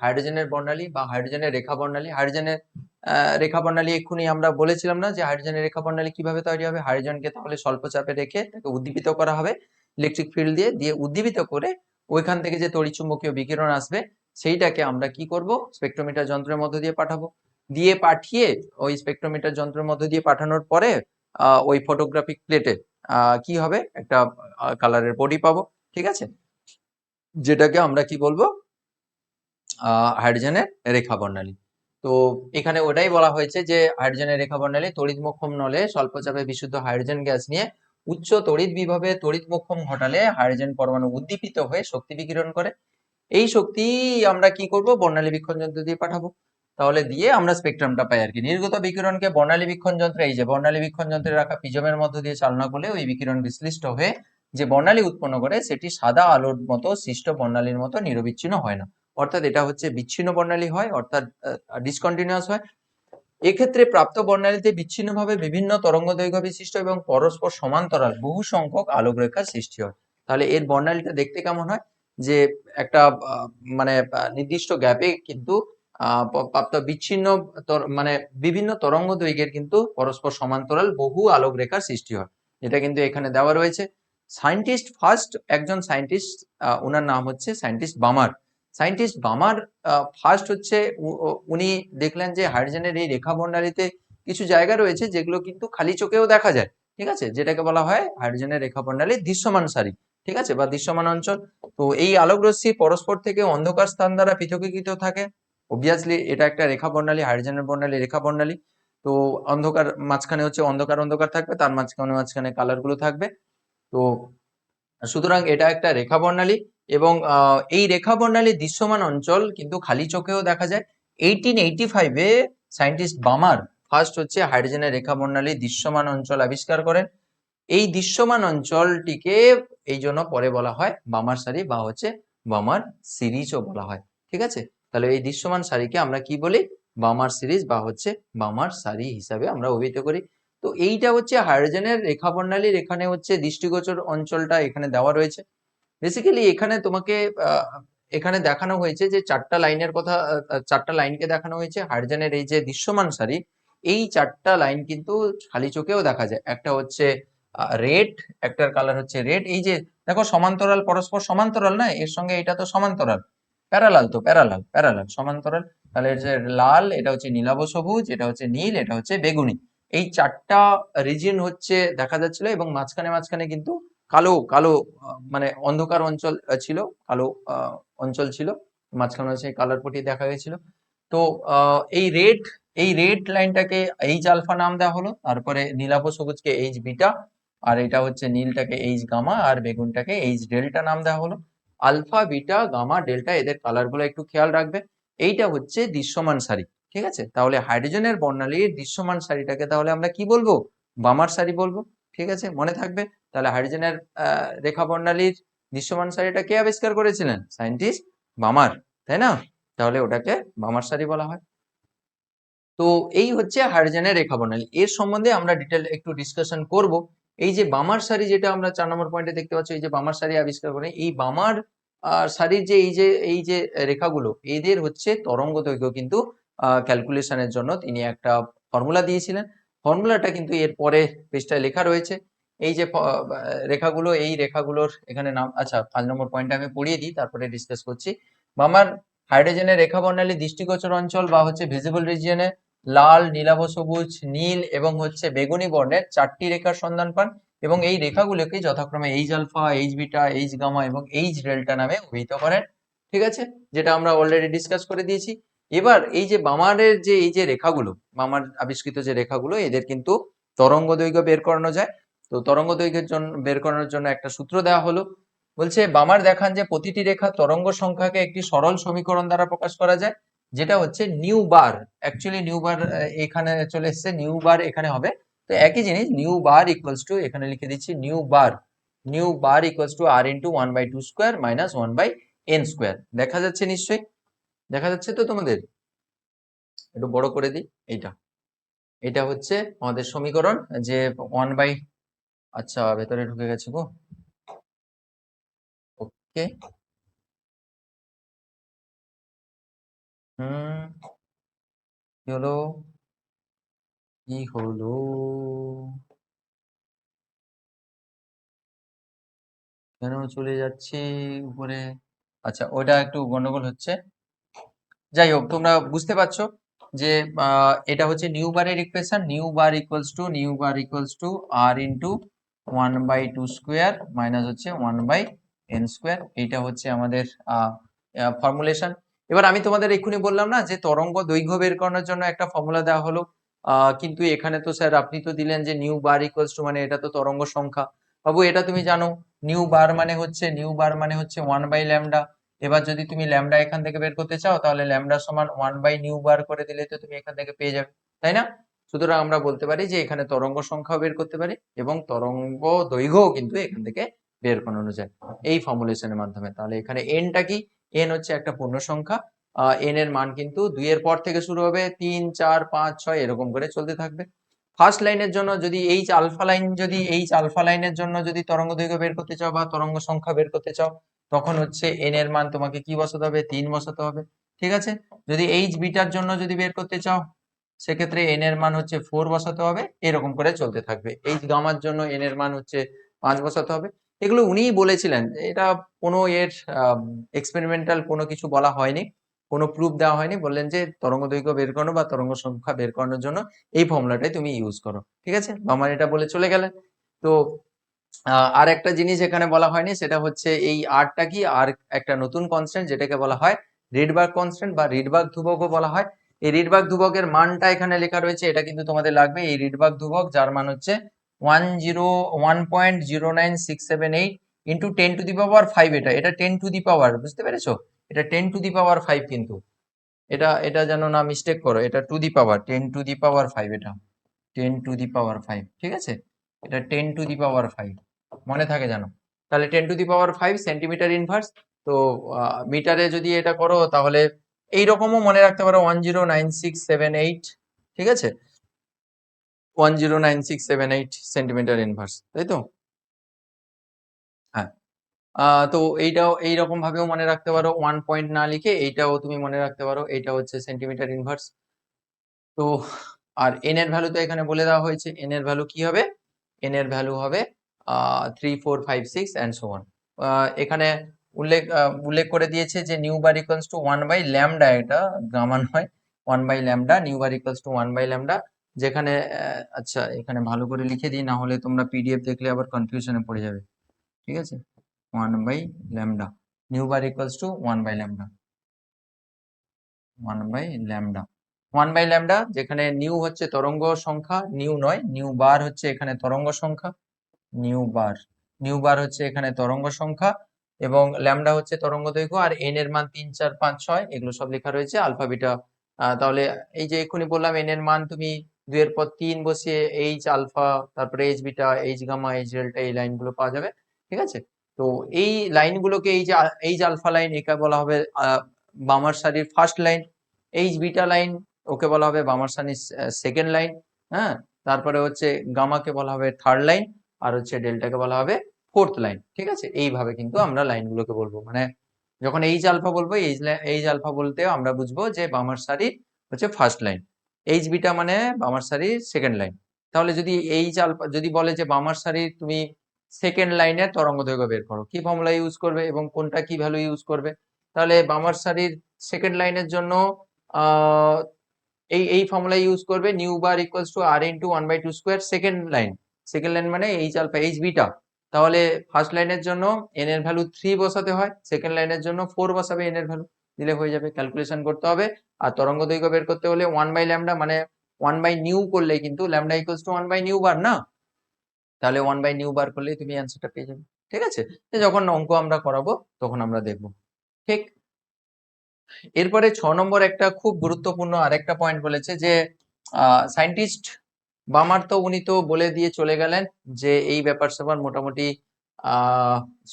হাইড্রোজেনের বর্ণালী বা হাইড্রোজেনের রেখা বর্ণালী। হাইড্রোজেনের রেখা বর্ণালী এক্ষুনি আমরা বলেছিলাম না যে হাইড্রোজেনের রেখা বর্ণালী কিভাবে তৈরি হবে। হাইড্রোজেনকে তাহলে স্বল্প চাপে রেখে তাকে উদ্দীপিত করা হবে ইলেকট্রিক ফিল্ড দিয়ে উদ্দীপিত করে ওইখান থেকে যে তড়িৎচুম্বকীয় বিকিরণ আসবে সেইটাকে আমরা কি করব, স্পেকট্রোমিটার যন্ত্রের মধ্য দিয়ে পাঠাবো। দিয়ে পাঠিয়ে ওই স্পেকট্রোমিটার যন্ত্রের মধ্য দিয়ে পাঠানোর পরে ওই ফটোগ্রাফিক প্লেটে কি হবে, একটা কালারের বডি পাবো। ঠিক আছে, যেটাকে আমরা কি বলবো, হাইড্রোজেনের রেখা বর্ণালী। তো এখানে ওটাই বলা হয়েছে যে হাইড্রোজেনের রেখা বর্ণালী তড়িৎমোক্ষম নলে স্বল্প চাপে বিশুদ্ধ হাইড্রোজেন গ্যাস নিয়ে উচ্চ তড়িৎ বিভবে তড়িৎমোক্ষম ঘটালে হাইড্রোজেন পরমাণু উদ্দীপিত হয়ে শক্তি বিকিরণ করে। এই শক্তি আমরা কি করব, বর্ণালী বীক্ষণ যন্ত্র দিয়ে পাঠাবো। তাহলে দিয়ে আমরা স্পেকট্রামটা পাই আর কি। নির্গত বিকিরণকে বর্ণালী বীক্ষণ যন্ত্রে, এই যে বর্ণালী বীক্ষণ যন্ত্রে রাখা প্রিজমের মধ্য দিয়ে চালনা করলে ওই বিকিরণ বিশ্লিষ্ট হয়ে যে বর্ণালী উৎপন্ন করে সেটি সাদা আলোর মতো সৃষ্ট বর্ণালীর মতো নিরবিচ্ছিন্ন হয় না। অর্থাৎ এটা হচ্ছে বিচ্ছিন্ন বর্ণালী হয়, অর্থাৎ ডিসকন্টিনিউয়াস হয়। এক্ষেত্রে প্রাপ্ত বর্ণালীতে বিচ্ছিন্নভাবে বিভিন্ন তরঙ্গদৈর্ঘ্য বিশিষ্ট এবং পরস্পর সমান্তরাল বহু সংখ্যক আলোকরেখার সৃষ্টি হয়। তাহলে এর বর্ণালীটা দেখতে কেমন হয়, যে একটা মানে নির্দিষ্ট গ্যাপে কিন্তু প্রাপ্ত বিচ্ছিন্ন মানে বিভিন্ন তরঙ্গ দৈর্ঘ্যের কিন্তু পরস্পর সমান্তরাল বহু আলোক রেখার সৃষ্টি হয়। এটা কিন্তু এখানে দেওয়া রয়েছে। সায়েন্টিস্ট ফার্স্ট, একজন সায়েন্টিস্ট, ওনার নাম হচ্ছে সায়েন্টিস্ট বামার। সায়েন্টিস্ট বামার ফার্স্ট হচ্ছে উনি দেখলেন যে হাইড্রোজেনের এই রেখা বর্ণালীতে কিছু জায়গা রয়েছে যেগুলো কিন্তু খালি চোখেও দেখা যায়। ঠিক আছে, যেটাকে বলা হয় হাইড্রোজেনের রেখা বর্ণালীর দৃশ্যমান সারি। ঠিক আছে, বা দৃশ্যমান অঞ্চল। তো এই আলোক রশ্মি পরস্পর থেকে অন্ধকার স্থান দ্বারা পৃথকীকৃত থাকে। অবভিয়াসলি এটা একটা রেখা বর্ণালী, হাইড্রোজেনের বর্ণালী রেখা বর্ণালী। তো অন্ধকার মাঝখানে হচ্ছে অন্ধকার অন্ধকার থাকবে, তার মাঝখানে মাঝখানে কালার গুলো থাকবে। তো সুতরাং এটা একটা রেখা বর্ণালী এবং এই রেখা বর্ণালীর দৃশ্যমান অঞ্চল কিন্তু খালি চোখেও দেখা যায়। 1885-এ সায়েন্টিস্ট বামার ফার্স্ট হচ্ছে হাইড্রোজেনের রেখা বর্ণালীর দৃশ্যমান অঞ্চল আবিষ্কার করেন। এই দৃশ্যমান অঞ্চলটিকে এই জন্য পরে বলা হয় বামার সারি বা হচ্ছে বামার সিরিজও বলা হয়। ঠিক আছে, তাহলে এই দৃশ্যমান সারিকে আমরা কি বলি, বামার সিরিজ বা হচ্ছে বামার সারি হিসাবে আমরা অভিহিত করি। তো এইটা হচ্ছে হাইড্রোজেনের রেখা বর্ণালীর, এখানে হচ্ছে দৃষ্টিগোচর অঞ্চলটা এখানে দেওয়া রয়েছে। বেসিক্যালি এখানে তোমাকে এখানে দেখানো হয়েছে যে চারটা লাইনের কথা, চারটা লাইনকে দেখানো হয়েছে। হাইড্রোজেনের এই যে দৃশ্যমান সারি, এই চারটা লাইন কিন্তু খালি চোখেও দেখা যায়। একটা হচ্ছে রেড, একটার কালার হচ্ছে রেড। এই যে দেখো সমান্তরাল, পরস্পর সমান্তরাল না, এর সঙ্গে এটা তো সমান্তরাল, প্যারালাল, তো প্যারালাল প্যারালাল সমান্তরাল। তাহলে এটা যে লাল, এটা হচ্ছে নীলাভ সবুজ, এটা হচ্ছে নীল, এটা হচ্ছে বেগুনি। এই চারটা রিজিয়ন হচ্ছে দেখা যাচ্ছিল এবং মাঝখানে মাঝখানে কিন্তু কালো কালো মানে অন্ধকার অঞ্চল ছিল, কালো অঞ্চল ছিল, মাঝখানে সেই কালার পটি দেখা গেছিল। তো এই রেড লাইনটাকে এইচ আলফা নাম দেওয়া হলো, তারপরে নীলাভ সবুজকে এইচ বিটা, আর এটা হচ্ছে নীলটাকে এইচ গামা, আর বেগুনটাকে এইচ ডেল্টা নাম দেওয়া হলো। আলফা বিটা গামা ডেল্টা এদের কালার গুলো একটু খেয়াল রাখবে। এইটা হচ্ছে দৃশ্যমান সারি। ঠিক আছে, তাহলে হাইড্রোজেনের বর্ণালীর দৃশ্যমান সারিটাকে তাহলে আমরা কি বলবো, বামার সারি বলবো। ঠিক আছে, মনে থাকবে। তাহলে হাইড্রোজেনের রেখা বর্ণালীর দৃশ্যমান সারিটা কে আবিষ্কার করেছিলেন, সায়েন্টিস্ট বামার, তাই না? তাহলে ওটাকে বামার সারি বলা হয়। তো এই হচ্ছে হাইড্রোজেনের রেখা বর্ণালী। এর সম্বন্ধে আমরা ডিটেল একটু ডিসকাশন করব। এই যে বামার সারি, যেটা আমরা 4 নম্বর পয়েন্টে দেখতে পাচ্ছি, এই যে বামার সারি আবিষ্কার করে, এই বামার সারির যে এই যে রেখাগুলো, এদের হচ্ছে তরঙ্গ দৈর্ঘ্য কিন্তু ক্যালকুলেশনের জন্য তিনি একটা ফর্মুলা দিয়েছিলেন। ফর্মুলাটা কিন্তু এর পরে পৃষ্ঠায় লেখা রয়েছে। এই যে রেখাগুলো, এই রেখাগুলোর এখানে নাম, আচ্ছা 5 নম্বর পয়েন্টে আমি পড়িয়ে দিই, তারপরে ডিসকাস করছি। বামার হাইড্রোজেনের রেখা বর্ণালী দৃষ্টিগোচর অঞ্চল বা হচ্ছে ভিজিবল রিজিয়নে লাল, নীলাভ সবুজ, নীল এবং হচ্ছে বেগুনি বর্ণের 4টি রেখার সন্ধান পান এবং এই রেখাগুলোকে যথাক্রমে H alpha, H beta, H gamma এবং এইচ ডেল্টা নামে অভিহিত করেন। ঠিক আছে, যেটা আমরা অলরেডি ডিসকাস করে দিয়েছি। এবার এই যে বামারের যে এই যে রেখাগুলো, বামার আবিষ্কৃত যে রেখাগুলো, এদের কিন্তু তরঙ্গ দৈর্ঘ্য বের করানো যায়। তো তরঙ্গ দৈর্ঘ্যের জন্য বের করানোর জন্য একটা সূত্র দেওয়া হলো। বলছে বামার দেখান যে প্রতিটি রেখা তরঙ্গ সংখ্যাকে একটি সরল সমীকরণ দ্বারা প্রকাশ করা যায়, যেটা হচ্ছে নিউ বার। অ্যাকচুয়ালি নিউ বার এখানে চলে এসছে, নিউ বার এখানে হবে। তো একই জিনিস, নিউ বার ইকুয়ালস টু, এখানে লিখে দিচ্ছি nu bar equals to R into 1/2 square minus 1/n square. দেখা যাচ্ছে নিশ্চয়ই, দেখা যাচ্ছে তো তোমাদের? একটু বড় করে দিই। এইটা এটা হচ্ছে আমাদের সমীকরণ, যে 1 বাই, আচ্ছা ভেতরে ঢুকে গেছে গো। ওকে, কি হলো? কি হলো? কেন চলে যাচ্ছে উপরে? আচ্ছা, ওটা একটু গন্ডগোল হচ্ছে। যাই হোক, তোমরা বুঝতে পারছো যে এটা হচ্ছে নিউ বারের equation. Nu bar equals to R into 1/2 square minus হচ্ছে 1/n স্কোয়ার। এইটা হচ্ছে আমাদের ফর্মুলেশন। এবার আমি তোমাদের এক্ষুনি বললাম না যে তরঙ্গ দৈর্ঘ্য বের করানোর জন্য একটা ফর্মুলা দেওয়া হলো, কিন্তু এখানে তো স্যার আপনি তো দিলেন যে নিউ বার ইকুয়ালস টু, মানে এটা তো তরঙ্গ সংখ্যা। বাবু এটা তুমি জানো, নিউ বার মানে হচ্ছে 1/λ। এবার যদি তুমি ল্যামডা এখান থেকে বের করতে চাও, তাহলে ল্যামডা সমান 1/নিউ বার করে দিলে তো তুমি এখান থেকে পেয়ে যাবে, তাই না? সুতরাং আমরা বলতে পারি যে এখানে তরঙ্গ সংখ্যাও বের করতে পারি এবং তরঙ্গ দৈর্ঘ্যও কিন্তু এখান থেকে বের করানো যায় এই ফর্মুলেশনের মাধ্যমে। তাহলে এখানে এনটা কি? এন হচ্ছে একটা পূর্ণ সংখ্যা। এন এর মান কিন্তু 2 এর পর থেকে শুরু হবে, 3, 4, 5, 6 এরকম করে চলতে থাকবে। ফার্স্ট লাইনের জন্য যদি এইচ আলফা লাইনের জন্য যদি তরঙ্গ দৈর্ঘ্য বের করতে চাও বা তরঙ্গ সংখ্যা বের করতে চাও, তখন হচ্ছে এন এর মান তোমাকে কি বসাতে হবে? 3 বসাতে হবে, ঠিক আছে? যদি এইচ বিটার জন্য যদি বের করতে চাও, সেক্ষেত্রে এন এর মান হচ্ছে 4 বসাতে হবে, এরকম করে চলতে থাকবে। এইচ গামার জন্য এন এর মান হচ্ছে 5 বসাতে হবে। এগুলো উনিই বলেছিলেন, এটা কোনো এর এক্সপেরিমেন্টাল কোনো কিছু বলা হয়নি, কোনো প্রুফ দেওয়া হয়নি। বললেন যে তরঙ্গ দৈর্ঘ্য বের করানো বা তরঙ্গ সংখ্যা বের করানোর জন্য এই ফর্মুলাটাই তুমি ইউজ করো, ঠিক আছে? আমার এটা বলে চলে গেলেন। তো আর একটা জিনিস এখানে বলা হয়নি, সেটা হচ্ছে এই আরটা কি, আর একটা নতুন কনস্ট্যান্ট যেটাকে বলা হয় রিডবার্গ কনস্ট্যান্ট বা রিডবার্গ ধ্রুবকও বলা হয়। এই রিডবার্গ ধ্রুবকের মানটা এখানে লেখা রয়েছে, এটা কিন্তু তোমাদের লাগবে। এই রিডবার্গ ধ্রুবক যার মান হচ্ছে 1.09678 ইন্টু 10⁵ এটা এটা 10⁵, বুঝতে পেরেছো? এটা 10⁵ কিন্তু এটা এটা যেন না মিস্টেক করো, এটা টু দি পাওয়ার 10⁵, এটা 10⁵, ঠিক আছে? এটা 10⁵, মনে থাকে জানো। তাহলে 10⁵ সেন্টিমিটার ইনভার্স। তো মিটারে যদি এটা করো তাহলে এইরকমও মনে রাখতে পারো 10967 8, ঠিক আছে? 10967 8 সেন্টিমিটার ইনভার্স, তাই তো? হ্যাঁ। তো এইটাও এইরকম ভাবেও মনে রাখতে পারো, 1 পয়েন্ট না লিখে এইটাও তুমি মনে রাখতে পারো, এইটা হচ্ছে সেন্টিমিটার ইনভার্স। তো আর এন এর ভ্যালু তো এখানে বলে দেওয়া হয়েছে, এন এর ভ্যালু কি হবে? এন এর ভ্যালু হবে 3, 4, 5, 6 অ্যান্ড সো অন। এখানে উল্লেখ করে দিয়েছে যে নিউ বার ইকুয়ালস টু 1/λ, এটা গামা নয়, 1/λ। নিউ বার ইকুয়ালস টু 1/λ, যেখানে আচ্ছা এখানে ভালো করে লিখে দিই, না হলে তোমরা পিডিএফ দেখলে আবার কনফিউশনে পড়ে যাবে, ঠিক আছে? 1/λ, নিউ বার ইকুয়ালস টু 1/λ, 1/λ, 1/λ, যেখানে নিউ হচ্ছে তরঙ্গ সংখ্যা, নিউ নয়, নিউ বার হচ্ছে এখানে তরঙ্গ সংখ্যা, নিউ বার নিউ বার হচ্ছে এখানে তরঙ্গ সংখ্যা, এবং ল্যামডা হচ্ছে তরঙ্গ দৈর্ঘ্য, আর এন এর মান 3, 4, 5, 6 এগুলো সব লেখা রয়েছে আলফা বিটা। তাহলে এই যে এক্ষুনি বললাম এন এর মান তুমি 2 এর পর 3 বসিয়ে এইচ আলফা, তারপরে H beta, H gamma, H delta, এই লাইনগুলো পাওয়া যাবে, ঠিক আছে? তো এই লাইনগুলোকে, এই যে এইচ আলফা লাইন, একে বলা হবে বামার সারির first line. H beta line, okay বলা হবে বামার সারির সেকেন্ড লাইন। হ্যাঁ, তারপরে হচ্ছে গামাকে বলা হবে থার্ড লাইন, আর হচ্ছে ডেল্টাকে বলা হবে ফোর্থ লাইন, ঠিক আছে? এইভাবে কিন্তু আমরা লাইনগুলোকে বলবো, মানে যখন এইচ আলফা বলবো, এইচ আলফা বলতেও আমরা বুঝবো যে বামার সারির হচ্ছে ফার্স্ট লাইন, এইচ বিটা মানে বামার সারির সেকেন্ড লাইন। তাহলে যদি এইচ আলফা যদি বলে যে বামার সারির তুমি সেকেন্ড লাইনের তরঙ্গ দৈর্ঘ্য বের করো, কি ফর্মুলা ইউজ করবে এবং কোনটা কি ভ্যালু ইউজ করবে? তাহলে বামার সারির সেকেন্ড লাইনের জন্য আহ এই ফর্মুলা ইউজ করবে, nu bar equals to R into 1/2 square second line মানে এইচ আলফা, এইচ বিটা। তাহলে ফার্স্ট লাইনের জন্য এন এর ভ্যালু 3 বসাতে হয়, সেকেন্ড লাইনের জন্য 4 বসাবে, এন এর ভ্যালু দিলে হয়ে যাবে, ক্যালকুলেশন করতে হবে। আর তরঙ্গ দৈর্ঘ্য বের করতে হলে 1/λ, মানে 1/নিউ করলে কিন্তু ল্যামডা ইকুয়ালস টু 1/নিউ বার না, তাহলে 1/নিউ বার করলেই তুমি অ্যান্সারটা পেয়ে যাবে, ঠিক আছে? যখন অঙ্ক আমরা করাবো তখন আমরা দেখবো, ঠিক। এরপরে 6 নম্বর একটা খুব গুরুত্বপূর্ণ আরেকটা পয়েন্ট বলেছে যে সায়েন্টিস্ট বামার তো উনি তো বলে দিয়ে চলে গেলেন যে এই ব্যাপার স্যাপার মোটামুটি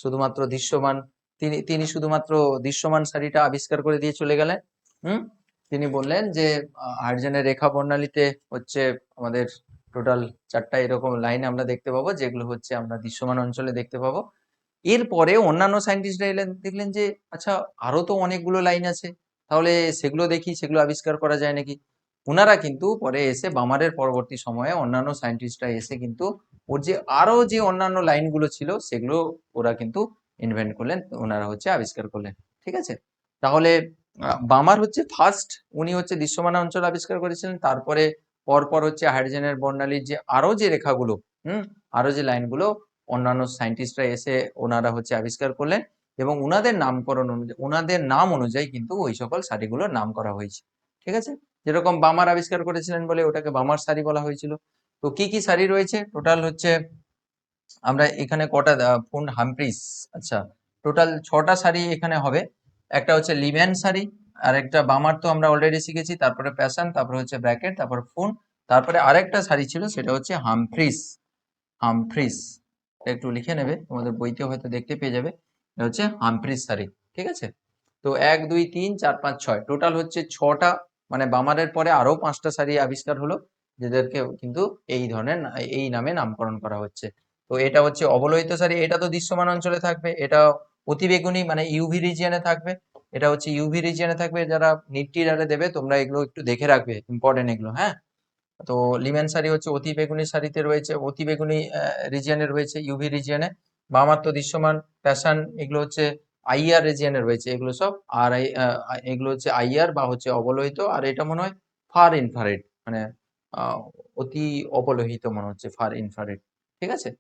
শুধুমাত্র দৃশ্যমান, তিনি শুধুমাত্র দৃশ্যমান সারিটা আবিষ্কার করে দিয়ে চলে গেলেন। তিনি বললেন যে হাইড্রোজেনের রেখা বর্ণালীতে হচ্ছে আমাদের টোটাল 4টা এরকম লাইন আমরা দেখতে পাবো, যেগুলো হচ্ছে আমরা দৃশ্যমান অঞ্চলে দেখতে পাবো। এরপরে অন্যান্য সায়েন্টিস্টরা এলেন, দেখলেন যে আচ্ছা আরো তো অনেকগুলো লাইন আছে, তাহলে সেগুলো দেখি, সেগুলো আবিষ্কার করা যায় নাকি। ওনারা কিন্তু পরে এসে বামারের পরবর্তী সময়ে অন্যান্য সায়েন্টিস্টরা এসে কিন্তু ওর যে আরো যে অন্যান্য লাইনগুলো ছিল সেগুলো ওরা কিন্তু ইনভেন্ট করলেন, ওনারা হচ্ছে আবিষ্কার করলেন। ঠিক আছে, তাহলে বামার হচ্ছে ফার্স্ট, উনি হচ্ছে দৃশ্যমান অঞ্চল আবিষ্কার করেছিলেন। তারপরে পরপর হচ্ছে হাইড্রোজেনের বর্ণালীর যে আরো যে রেখাগুলো, আরো যে লাইনগুলো অন্যান্য সায়েন্টিস্টরা এসে ওনারা হচ্ছে আবিষ্কার করলেন, এবং ওনাদের নামকরণ অনুযায়ী, ওনাদের নাম অনুযায়ী কিন্তু ওই সকল সারিগুলোর নাম করা হয়েছে। ঠিক আছে, যেরকম বামার আবিষ্কার করেছিলেন বলে ওটাকে বামার সারি বলা হয়েছিল। তো কি কি সারি রয়েছে টোটাল হচ্ছে, আমরা এখানে কটা ফোন হামপ্রিস, আচ্ছা টোটাল 6টা সারি এখানে হবে। একটা হচ্ছে লিম্যান সারি, আর একটা বামার তো আমরা অলরেডি শিখেছি, তারপরে প্যাশন, তারপরে হচ্ছে ব্র্যাকেট, তারপর ফোন, তারপরে আরেকটা সারি ছিল সেটা হচ্ছে হামফ্রিস। হামফ্রিস এটা একটু লিখে নেবে, তোমাদের বইতে হয়তো দেখতে পেয়ে যাবে, এটা হচ্ছে হামফ্রিস সারি। ঠিক আছে, তো 1 2 3 4 5 6 টোটাল হচ্ছে 6টা, মানে বামারের পরে আরো 5টা সারি আবিষ্কার হলো, যেদেরকে কিন্তু এই ধরনের এই নামে নামকরণ করা হচ্ছে। তো এটা হচ্ছে অবলোহিত সারি, এটা তো দৃশ্যমান অঞ্চলে থাকবে, এটা অতিবেগুনি মানে ইউভি রিজিয়নে থাকবে, এটা হচ্ছে ইউভি রিজিয়নে থাকবে। যারা নিট টিরারে দেবে তোমরা এগুলো একটু দেখে রাখবে, ইম্পর্টেন্ট এগুলো, হ্যাঁ। তো লিমেন সারি হচ্ছে অতি বেগুনি সারিতে রয়েছে, অতি বেগুনি রিজিয়নে রয়েছে, ইউভি রিজিয়নে। বামার তো দৃশ্যমান, প্যাশন এগুলো হচ্ছে আইআর রিজিয়নে রয়েছে, এগুলো সব। আর এগুলো হচ্ছে আইআর বা হচ্ছে অবলোহিত, আর এটা মনে হয় ফার ইনফ্রারেড, মানে আহ, অতি অবলোহিত মনে হচ্ছে, ফার ইনফ্রারেড। ঠিক আছে,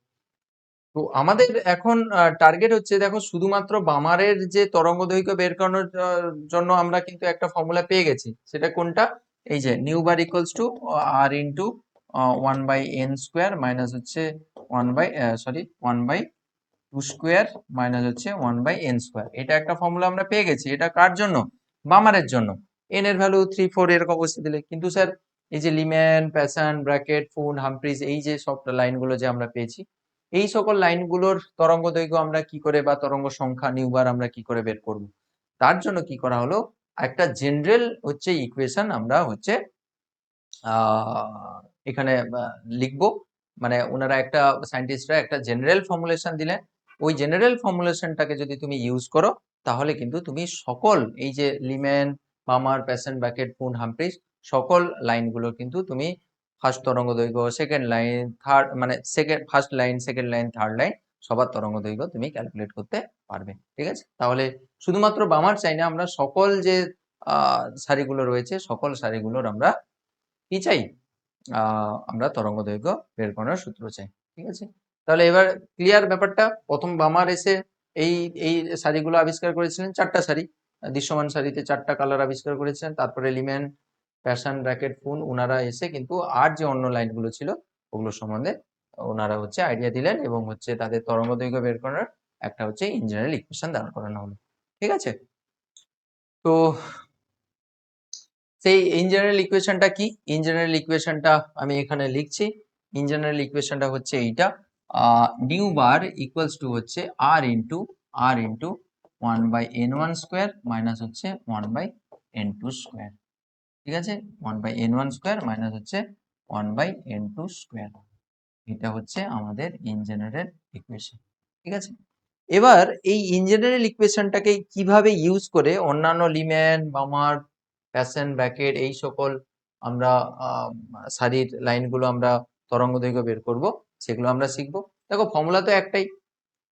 তো আমাদের এখন টার্গেট হচ্ছে, দেখো শুধুমাত্র বামারের যে তরঙ্গ দৈর্ঘ্য বের করানোর জন্য আমরা কিন্তু একটা ফর্মুলা পেয়ে গেছি, সেটা কোনটা, এই যে nu bar equals to R into 1/n² minus হচ্ছে 1/2² মাইনাস হচ্ছে 1/n²। এটা একটা ফর্মুলা আমরা পেয়ে গেছি। এটা কার জন্য, বামারের জন্য। এন এর ভ্যালু 3 4 এরকম অবস্থা দিলে, কিন্তু স্যার এই যে Leman, passion, bracket, Pfund, Humphreys, এই যে সব লাইনগুলো যে আমরা পেয়েছি, এই সকল লাইনগুলোর তরঙ্গ দৈর্ঘ্য আমরা কি করে, বা তরঙ্গ সংখ্যা নিউবার আমরা কি করে বের করব। তার জন্য কি করা হলো, একটা জেনারেল হচ্ছে ইকুয়েশন আমরা হচ্ছে এখানে লিখবো। মানে ওনারা একটা সায়েন্টিস্টরা একটা জেনারেল ফর্মুলেশন দিলেন, ওই জেনারেল ফর্মুলেশনটাকে যদি তুমি ইউজ করো তাহলে কিন্তু তুমি সকল এই যে Leman, বামার, passion, bracket, Pfund, Humphreys সকল লাইনগুলো কিন্তু তুমি ফার্স্ট তরঙ্গ দৈর্ঘ্য, সেকেন্ড লাইন, থার্ড মানে second first line, second line, third line সবার তরঙ্গ দৈর্ঘ্য তুমি ক্যালকুলেট করতে পারবে। ঠিক আছে, তাহলে শুধুমাত্র বামার চাই না, আমরা সকল যে সারিগুলো রয়েছে সকল সারিগুলোর আমরা কি চাই, আমরা তরঙ্গ দৈর্ঘ্য বের করার সূত্র চাই। ঠিক আছে, তাহলে এবার ক্লিয়ার ব্যাপারটা। প্রথম বামার এসে এই এই সারিগুলো আবিষ্কার করেছিলেন, 4টা সারি, দৃশ্যমান সারিতে 4টা কালার আবিষ্কার করেছিলেন। তারপরে লিম্যান, প্যাশন, ব্র্যাকেট, ফুন ওনারা এসে কিন্তু আর যে অন্য লাইনগুলো ছিল ওগুলো সম্বন্ধে ওনারা হচ্ছে আইডিয়া দিলেন, এবং হচ্ছে তাদের তরঙ্গ দৈর্ঘ্য বের করার একটা হচ্ছে ইন জেনারেল ইকুয়েশন দাঁড় করানো হলো। ঠিক আছে, তো সেই ইন জেনারেল ইকুয়েশনটা কি, ইন জেনারেল ইকুয়েশনটা আমি এখানে লিখছি। ইন জেনারেল ইকুয়েশনটা হচ্ছে এইটা, নিউ বার ইকুয়ালস টু হচ্ছে আর ইন্টু 1/n1² মাইনাস হচ্ছে 1/n2²। ঠিক আছে, 1/n1² মাইনাস হচ্ছে 1/n2²। এটা হচ্ছে আমাদের ইন জেনারেল ইকুয়েশন। ঠিক আছে, এবার এই ইন জেনারেল ইকুয়েশনটাকে কিভাবে ইউজ করে অন্যান্য লিম্যান, বামার, প্যাশন, ব্র্যাকেট এই সকল আমরা সারির লাইনগুলো আমরা তরঙ্গ দৈর্ঘ্য বের করব, সেগুলো আমরা শিখবো। দেখো ফর্মুলা তো একটাই,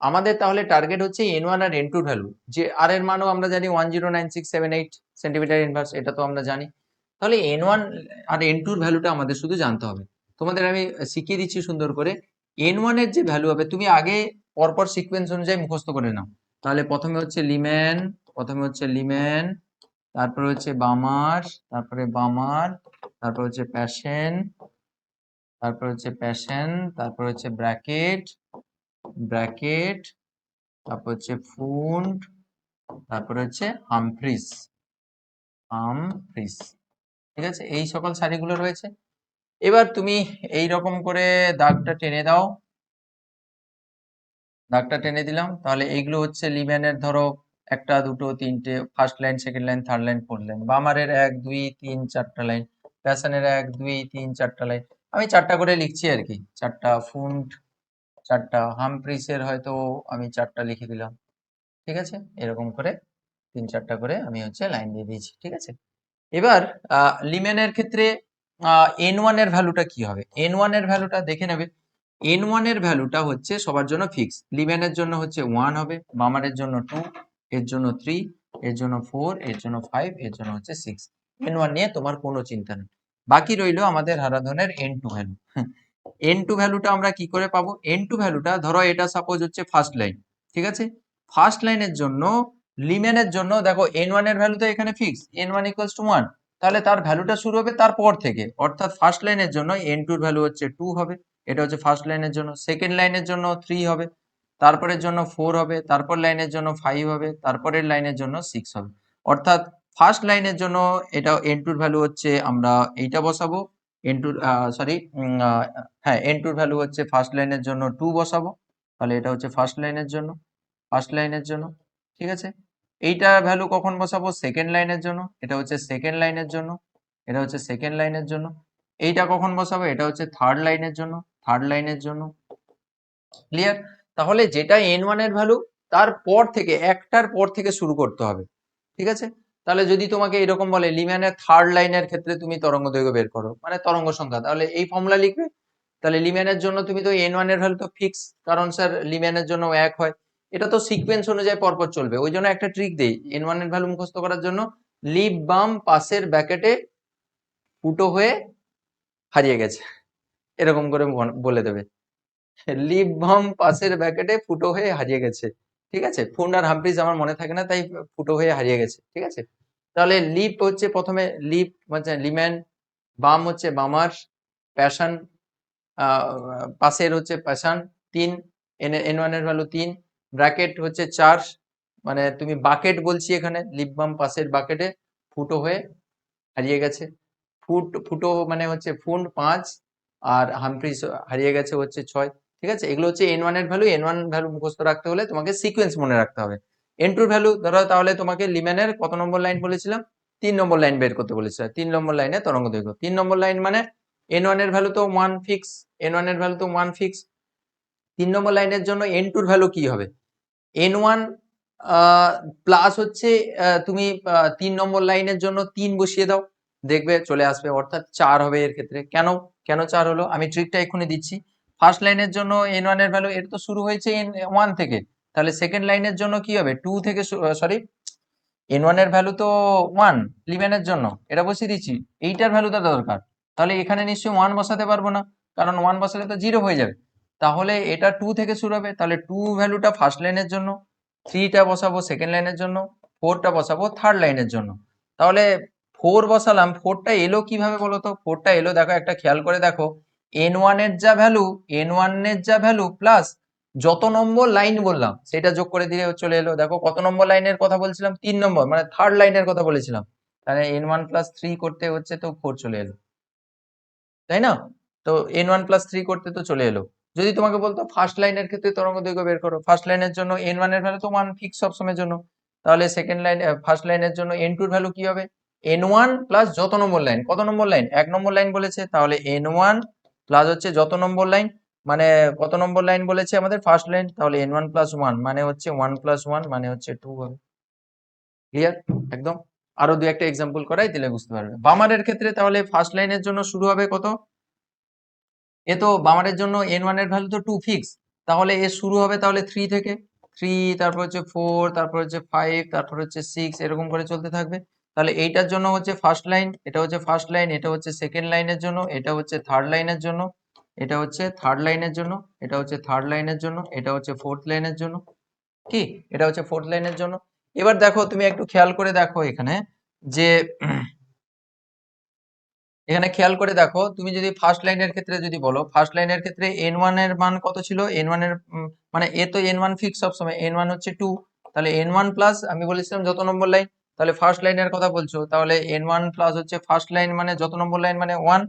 আমাদের তাহলে টার্গেট হচ্ছে n1 আর n2 ভ্যালু, যে আর এর মানও আমরা জানি 109678 সেন্টিমিটার ইনভার্স, এটা তো আমরা জানি। তাহলে n1 আর n2 এর ভ্যালুটা আমাদের শুধু জানতে হবে। তোমাদের আমি শিখিয়ে দিচ্ছি সুন্দর করে। n1 এর যে ভ্যালু হবে তুমি আগে পরপর সিকোয়েন্স অনুযায়ী মুখস্থ করে নাও। তাহলে প্রথমে হচ্ছে লিম্যান, তারপরে হচ্ছে বামার, তারপরে বামার, তারপর হচ্ছে প্যাশন, তারপর হচ্ছে প্যাশন, তারপর হচ্ছে ব্র্যাকেট, ব্র্যাকেট, তারপর হচ্ছে ফুন্ড, তারপরে হচ্ছে হামফ্রিস, হামফ্রিস। ঠিক আছে, এই সকল সারিগুলো রয়েছে। এবার তুমি এই রকম করে দাগটা টেনে দাও, দাগটা টেনে দিলাম। তাহলে এইগুলো হচ্ছে লিম্যানের ধরো একটা, দুটো, তিনটে, first line, second line, third line, fourth line. বামারের 1 2 3 4টা লাইন, প্যাশনের 1 2 3 4টা লাইন। আমি 4টা করে লিখছি আর কি, 4টা ফুন্ড, 4টা হামফ্রিসের হয়তো আমি 4টা লিখে দিলাম। ঠিক আছে, এরকম করে 3-4টা করে আমি হচ্ছে লাইন দিয়ে দিয়েছি, ঠিক আছে। এবার লিমেনের ক্ষেত্রে n1 এর ভ্যালুটা কি হবে, n1 এর ভ্যালুটা দেখে নেবে। n1 এর ভ্যালুটা হচ্ছে সবার জন্য ফিক্স, লিমেনের জন্য হচ্ছে 1 হবে, বামারের জন্য 2, এর জন্য 3, এর জন্য 4, এর জন্য 5, এর জন্য হচ্ছে 6। n1 নিয়ে তোমার কোনো চিন্তা নেই। বাকি রইলো আমাদের হারাধনের n2 ভ্যালু। n2 ভ্যালুটা আমরা কি করে পাবো, n2 ভ্যালুটা ধরো এটা সাপোজ হচ্ছে ফার্স্ট লাইন, ঠিক আছে। ফার্স্ট লাইনের জন্য লিমেনের জন্য দেখো n1 এর ভ্যালু তো এখানে ফিক্স, n1 ইকুয়ালস টু 1, তাহলে তার ভ্যালুটা শুরু হবে তারপর থেকে, অর্থাৎ ফার্স্ট লাইনের জন্য n2 এর ভ্যালু হচ্ছে 2 হবে, এটা হচ্ছে ফার্স্ট লাইনের জন্য। সেকেন্ড লাইনের জন্য 3 হবে, তারপরের জন্য 4 হবে, তারপর লাইনের জন্য 5 হবে, তারপরের লাইনের জন্য 6 হবে। অর্থাৎ ফার্স্ট লাইনের জন্য এটা n2 এর ভ্যালু হচ্ছে আমরা এইটা বসাবো, n2 সরি হ্যাঁ n2 এর ভ্যালু হচ্ছে ফার্স্ট লাইনের জন্য 2 বসাবো, তাহলে এটা হচ্ছে ফার্স্ট লাইনের জন্য, ফার্স্ট লাইনের জন্য, ঠিক আছে। এইটা ভ্যালু কখন বসাবো, সেকেন্ড লাইনের জন্য, এটা হচ্ছে সেকেন্ড লাইনের জন্য, এটা হচ্ছে সেকেন্ড লাইনের জন্য। এইটা কখন বসাবো, এটা হচ্ছে থার্ড লাইনের জন্য, থার্ড লাইনের জন্য। ক্লিয়ার? তাহলে যেটা n1 এর ভ্যালু তার পর থেকে একটার পর থেকে শুরু করতে হবে, ঠিক আছে। তাহলে যদি তোমাকে এরকম বলে লিম্যানের থার্ড লাইনের ক্ষেত্রে তুমি তরঙ্গ দৈর্ঘ্য বের করো, মানে তরঙ্গ সংখ্যা, তাহলে এই ফর্মুলা লিখবে। তাহলে লিম্যানের জন্য তুমি তো n1 এর ভ্যালু তো ফিক্স, কারণ স্যার লিম্যানের জন্য 1 হয়, এটা তো সিকোয়েন্স অনুযায়ী পরপর চলবে। ওই জন্য একটা ট্রিক দেই, n1 এর ভ্যালু মুখস্থ করার জন্য লিপ বাম পাশের ব্র্যাকেটে ফুটো হয়ে হারিয়ে গেছে, এরকম করে বলে দেবে। লিপ বাম পাশের ব্র্যাকেটে ফুটো হয়ে হারিয়ে গেছে, ঠিক আছে। ফুন্ড আর হামফ্রিজ আমার মনে থাকে না, তাই ফুটো হয়ে হারিয়ে গেছে, ঠিক আছে। তাহলে লিপ হচ্ছে প্রথমে লিপ হচ্ছে লিম্যান, বাম হচ্ছে বামার, প্যাশন পাশের হচ্ছে প্যাশন 3, n1 এর ভ্যালু 3, ব্র্যাকেট হচ্ছে 4, মানে তুমি বাকেট বলছি এখানে, লিপ বাম পাশের বাকেটে ফুটো হয়ে হারিয়ে গেছে। ফুটো মানে হচ্ছে ফুন্ড 5, আর হামফ্রিজ হারিয়ে গেছে হচ্ছে 6, ঠিক আছে। এগুলো হচ্ছে n1 এর ভ্যালু। n1 ভ্যালু মুখস্থ রাখতে হলে তোমাকে সিকোয়েন্স মনে রাখতে হবে। n2 এর ভ্যালু ধরো, তাহলে তোমাকে লিম্যানের কত নম্বর লাইন বলেছিলাম, 3 নম্বর লাইন বের করতে বলেছিলাম, 3 নম্বর লাইনে তরঙ্গ দৈর্ঘ্য 3 নম্বর লাইন, মানে n1 এর ভ্যালু তো 1 ফিক্স, n1 এর ভ্যালু তো 1 ফিক্স। 3 নম্বর লাইনের জন্য n2 এর ভ্যালু কি হবে, n1 প্লাস হচ্ছে তুমি 3 নম্বর লাইনের জন্য 3 বসিয়ে দাও, দেখবে চলে আসবে, অর্থাৎ 4 হবে এর ক্ষেত্রে। কেন কেন 4 হলো, আমি ট্রিকটা এক্ষুনি দিচ্ছি। ফার্স্ট লাইনের জন্য n1 এর ভ্যালু, এর তো শুরু হয়েছে n1 থেকে, তাহলে সেকেন্ড লাইনের জন্য কি হবে, 2 থেকে, সরি n1 এর ভ্যালু তো 1 লিমেনের জন্য, এটা বসিয়ে দিচ্ছি, এইটার ভ্যালুটা দরকার, তাহলে এখানে নিশ্চয়ই 1 বসাতে পারবো না, কারণ 1 বসালে তো 0 হয়ে যাবে। তাহলে এটা 2 থেকে শুরু হবে, তাহলে 2 ভ্যালুটা ফার্স্ট লাইনের জন্য, 3টা বসাবো সেকেন্ড লাইনের জন্য, 4টা বসাবো থার্ড লাইনের জন্য। তাহলে 4 বসালাম, 4টা এলো কিভাবে বলো তো, 4টা এলো দেখো, একটা খেয়াল করে দেখো, n1 এর যা ভ্যালু, n1 এর যা ভ্যালু প্লাস যত নম্বর লাইন বললাম সেটা যোগ করে দিলে চলে এলো। দেখো কত নম্বর লাইনের কথা বলছিলাম, 3 নম্বর, মানে থার্ড লাইনের কথা বলেছিলাম, তাহলে n1 প্লাস 3 করতে হচ্ছে তো 4 চলে এলো, তাই না। তো n1 প্লাস 3 করতে তো চলে এলো। যদি তোমাকে বলতো ফার্স্ট লাইনের ক্ষেত্রে তরঙ্গ দৈর্ঘ্য বের করো, ফার্স্ট লাইনের জন্য n1 এর ভ্যালু তো 1 ফিক্স সব সময়ের জন্য, তাহলে সেকেন্ড লাইন ফার্স্ট লাইনের জন্য n2 এর ভ্যালু কি হবে, n1 প্লাস যত নম্বর লাইন, কত নম্বর লাইন, 1 নম্বর লাইন বলেছে, তাহলে n1 প্লাস হচ্ছে যত নম্বর লাইন, মানে কত নম্বর লাইন বলেছে আমাদের, ফার্স্ট লাইন, তাহলে n1 প্লাস 1 মানে হচ্ছে 1 প্লাস 1 মানে হচ্ছে 2 হবে। ক্লিয়ার একদম? আরো দুই একটা এক্সাম্পল করাই দিলে বুঝতে পারবে। বামারের ক্ষেত্রে তাহলে ফার্স্ট লাইনের জন্য শুরু হবে কত, এ তো বামারের জন্য n1 এর ভ্যালু তো 2 ফিক্স, তাহলে এর শুরু হবে তাহলে 3 থেকে, 3 তারপর হচ্ছে 4 তারপর হচ্ছে 5 তারপর হচ্ছে 6, এরকম করে চলতে থাকবে। তাহলে এইটার জন্য হচ্ছে ফার্স্ট লাইন, এটা হচ্ছে ফার্স্ট লাইন, এটা হচ্ছে সেকেন্ড লাইনের জন্য, এটা হচ্ছে থার্ড লাইনের জন্য, এটা হচ্ছে থার্ড লাইনের জন্য, এটা হচ্ছে থার্ড লাইনের জন্য, এটা হচ্ছে ফোর্থ লাইনের জন্য, কি এটা হচ্ছে ফোর্থ লাইনের জন্য। এবার দেখো তুমি একটু খেয়াল করে দেখো এখানে, যে এখানে খেয়াল করে দেখো, তুমি যদি ফার্স্ট লাইনের ক্ষেত্রে যদি বলো, ফার্স্ট লাইনের ক্ষেত্রে n1 এর মান কত ছিল, n1 এর মানে এ তো n1 ফিক্স সব সময়, n1 হচ্ছে 2, তাহলে n1 প্লাস আমি বলেছিলাম যত নম্বর লাইন, তাহলে ফার্স্ট লাইনের কথা বলছো, তাহলে n1 প্লাস হচ্ছে ফার্স্ট লাইন মানে যত নম্বর লাইন মানে 1,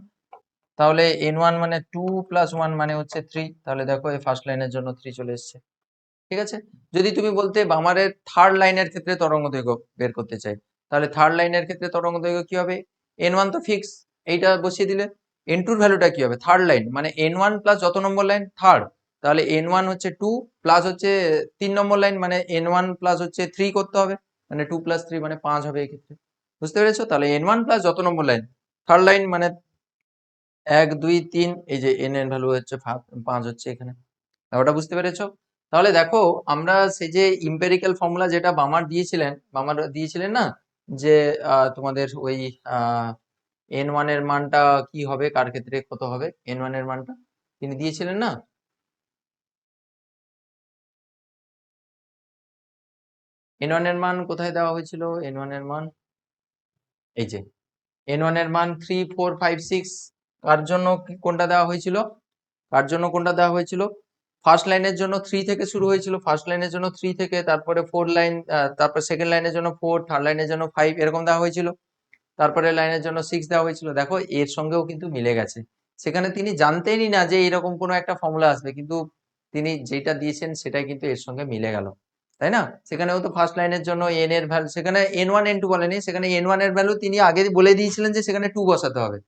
তাহলে n1 মানে 2 প্লাস 1 মানে হচ্ছে 3, তাহলে দেখো এই ফার্স্ট লাইনের জন্য 3 চলে এসেছে, ঠিক আছে। যদি তুমি বলতে বামারের থার্ড লাইনের ক্ষেত্রে তরঙ্গ দৈর্ঘ্য বের করতে চাই, তাহলে থার্ড লাইনের ক্ষেত্রে তরঙ্গ দৈর্ঘ্য কি হবে, n1 তো ফিক্স, এইটা বসিয়ে দিলে, n2 এর ভ্যালুটা কি হবে, থার্ড লাইন মানে n1 প্লাস যত নম্বর লাইন থার্ড, তাহলে n1 হচ্ছে 2 প্লাস হচ্ছে 3 নম্বর লাইন মানে n1 প্লাস হচ্ছে 3 করতে হবে, মানে 2+3 মানে 5 হবে এক্ষেত্রে। বুঝতে পেরেছো? তাহলে n1 প্লাস যত নম্বর লাইন, থার্ড লাইন মানে 1 2 3, এই যে n এর ভ্যালু হচ্ছে 5 হচ্ছে এখানে। ব্যাপারটা বুঝতে পেরেছো? তাহলে দেখো আমরা সেই যে ইম্পেরিক্যাল ফর্মুলা যেটা বামার দিয়েছিলেন না, যে তোমাদের ওই n1 এর মানটা কি হবে, কার ক্ষেত্রে কত হবে, n1 এর মানটা তিনি দিয়েছিলেন না? n1 এর মান কোথায় দেওয়া হয়েছিল? n1 এর মান এই যে n1 এর মান 3 4 5 6। কার জন্য কোনটা দেওয়া হয়েছিল? কার জন্য কোনটা দেওয়া হয়েছিল? ফার্স্ট লাইনের জন্য 3 থেকে শুরু হয়েছিল, ফার্স্ট লাইনের জন্য 3 থেকে, তারপরে 4 লাইন, তারপর সেকেন্ড লাইনের জন্য 4, থার্ড লাইনের জন্য 5 এরকম দেওয়া হয়েছিল। তারপরে লাইনের জন্য 6 দেওয়া হয়েছিল। দেখো এর সঙ্গেও কিন্তু মিলে গেছে। সেখানে তিনি জানতেনই না যে এরকম কোনো একটা ফর্মুলা আসবে, কিন্তু তিনি যেটা দিয়েছেন সেটাই কিন্তু এর সঙ্গে মিলে গেল, তাই না? সেখানেও তো ফার্স্ট লাইনের জন্য এন এর ভ্যালু, সেখানে n1 n2 বলেনি, সেখানে n1 এর ভ্যালু তিনি আগে বলে দিয়েছিলেন যে সেখানে 2 বসাতে হবে।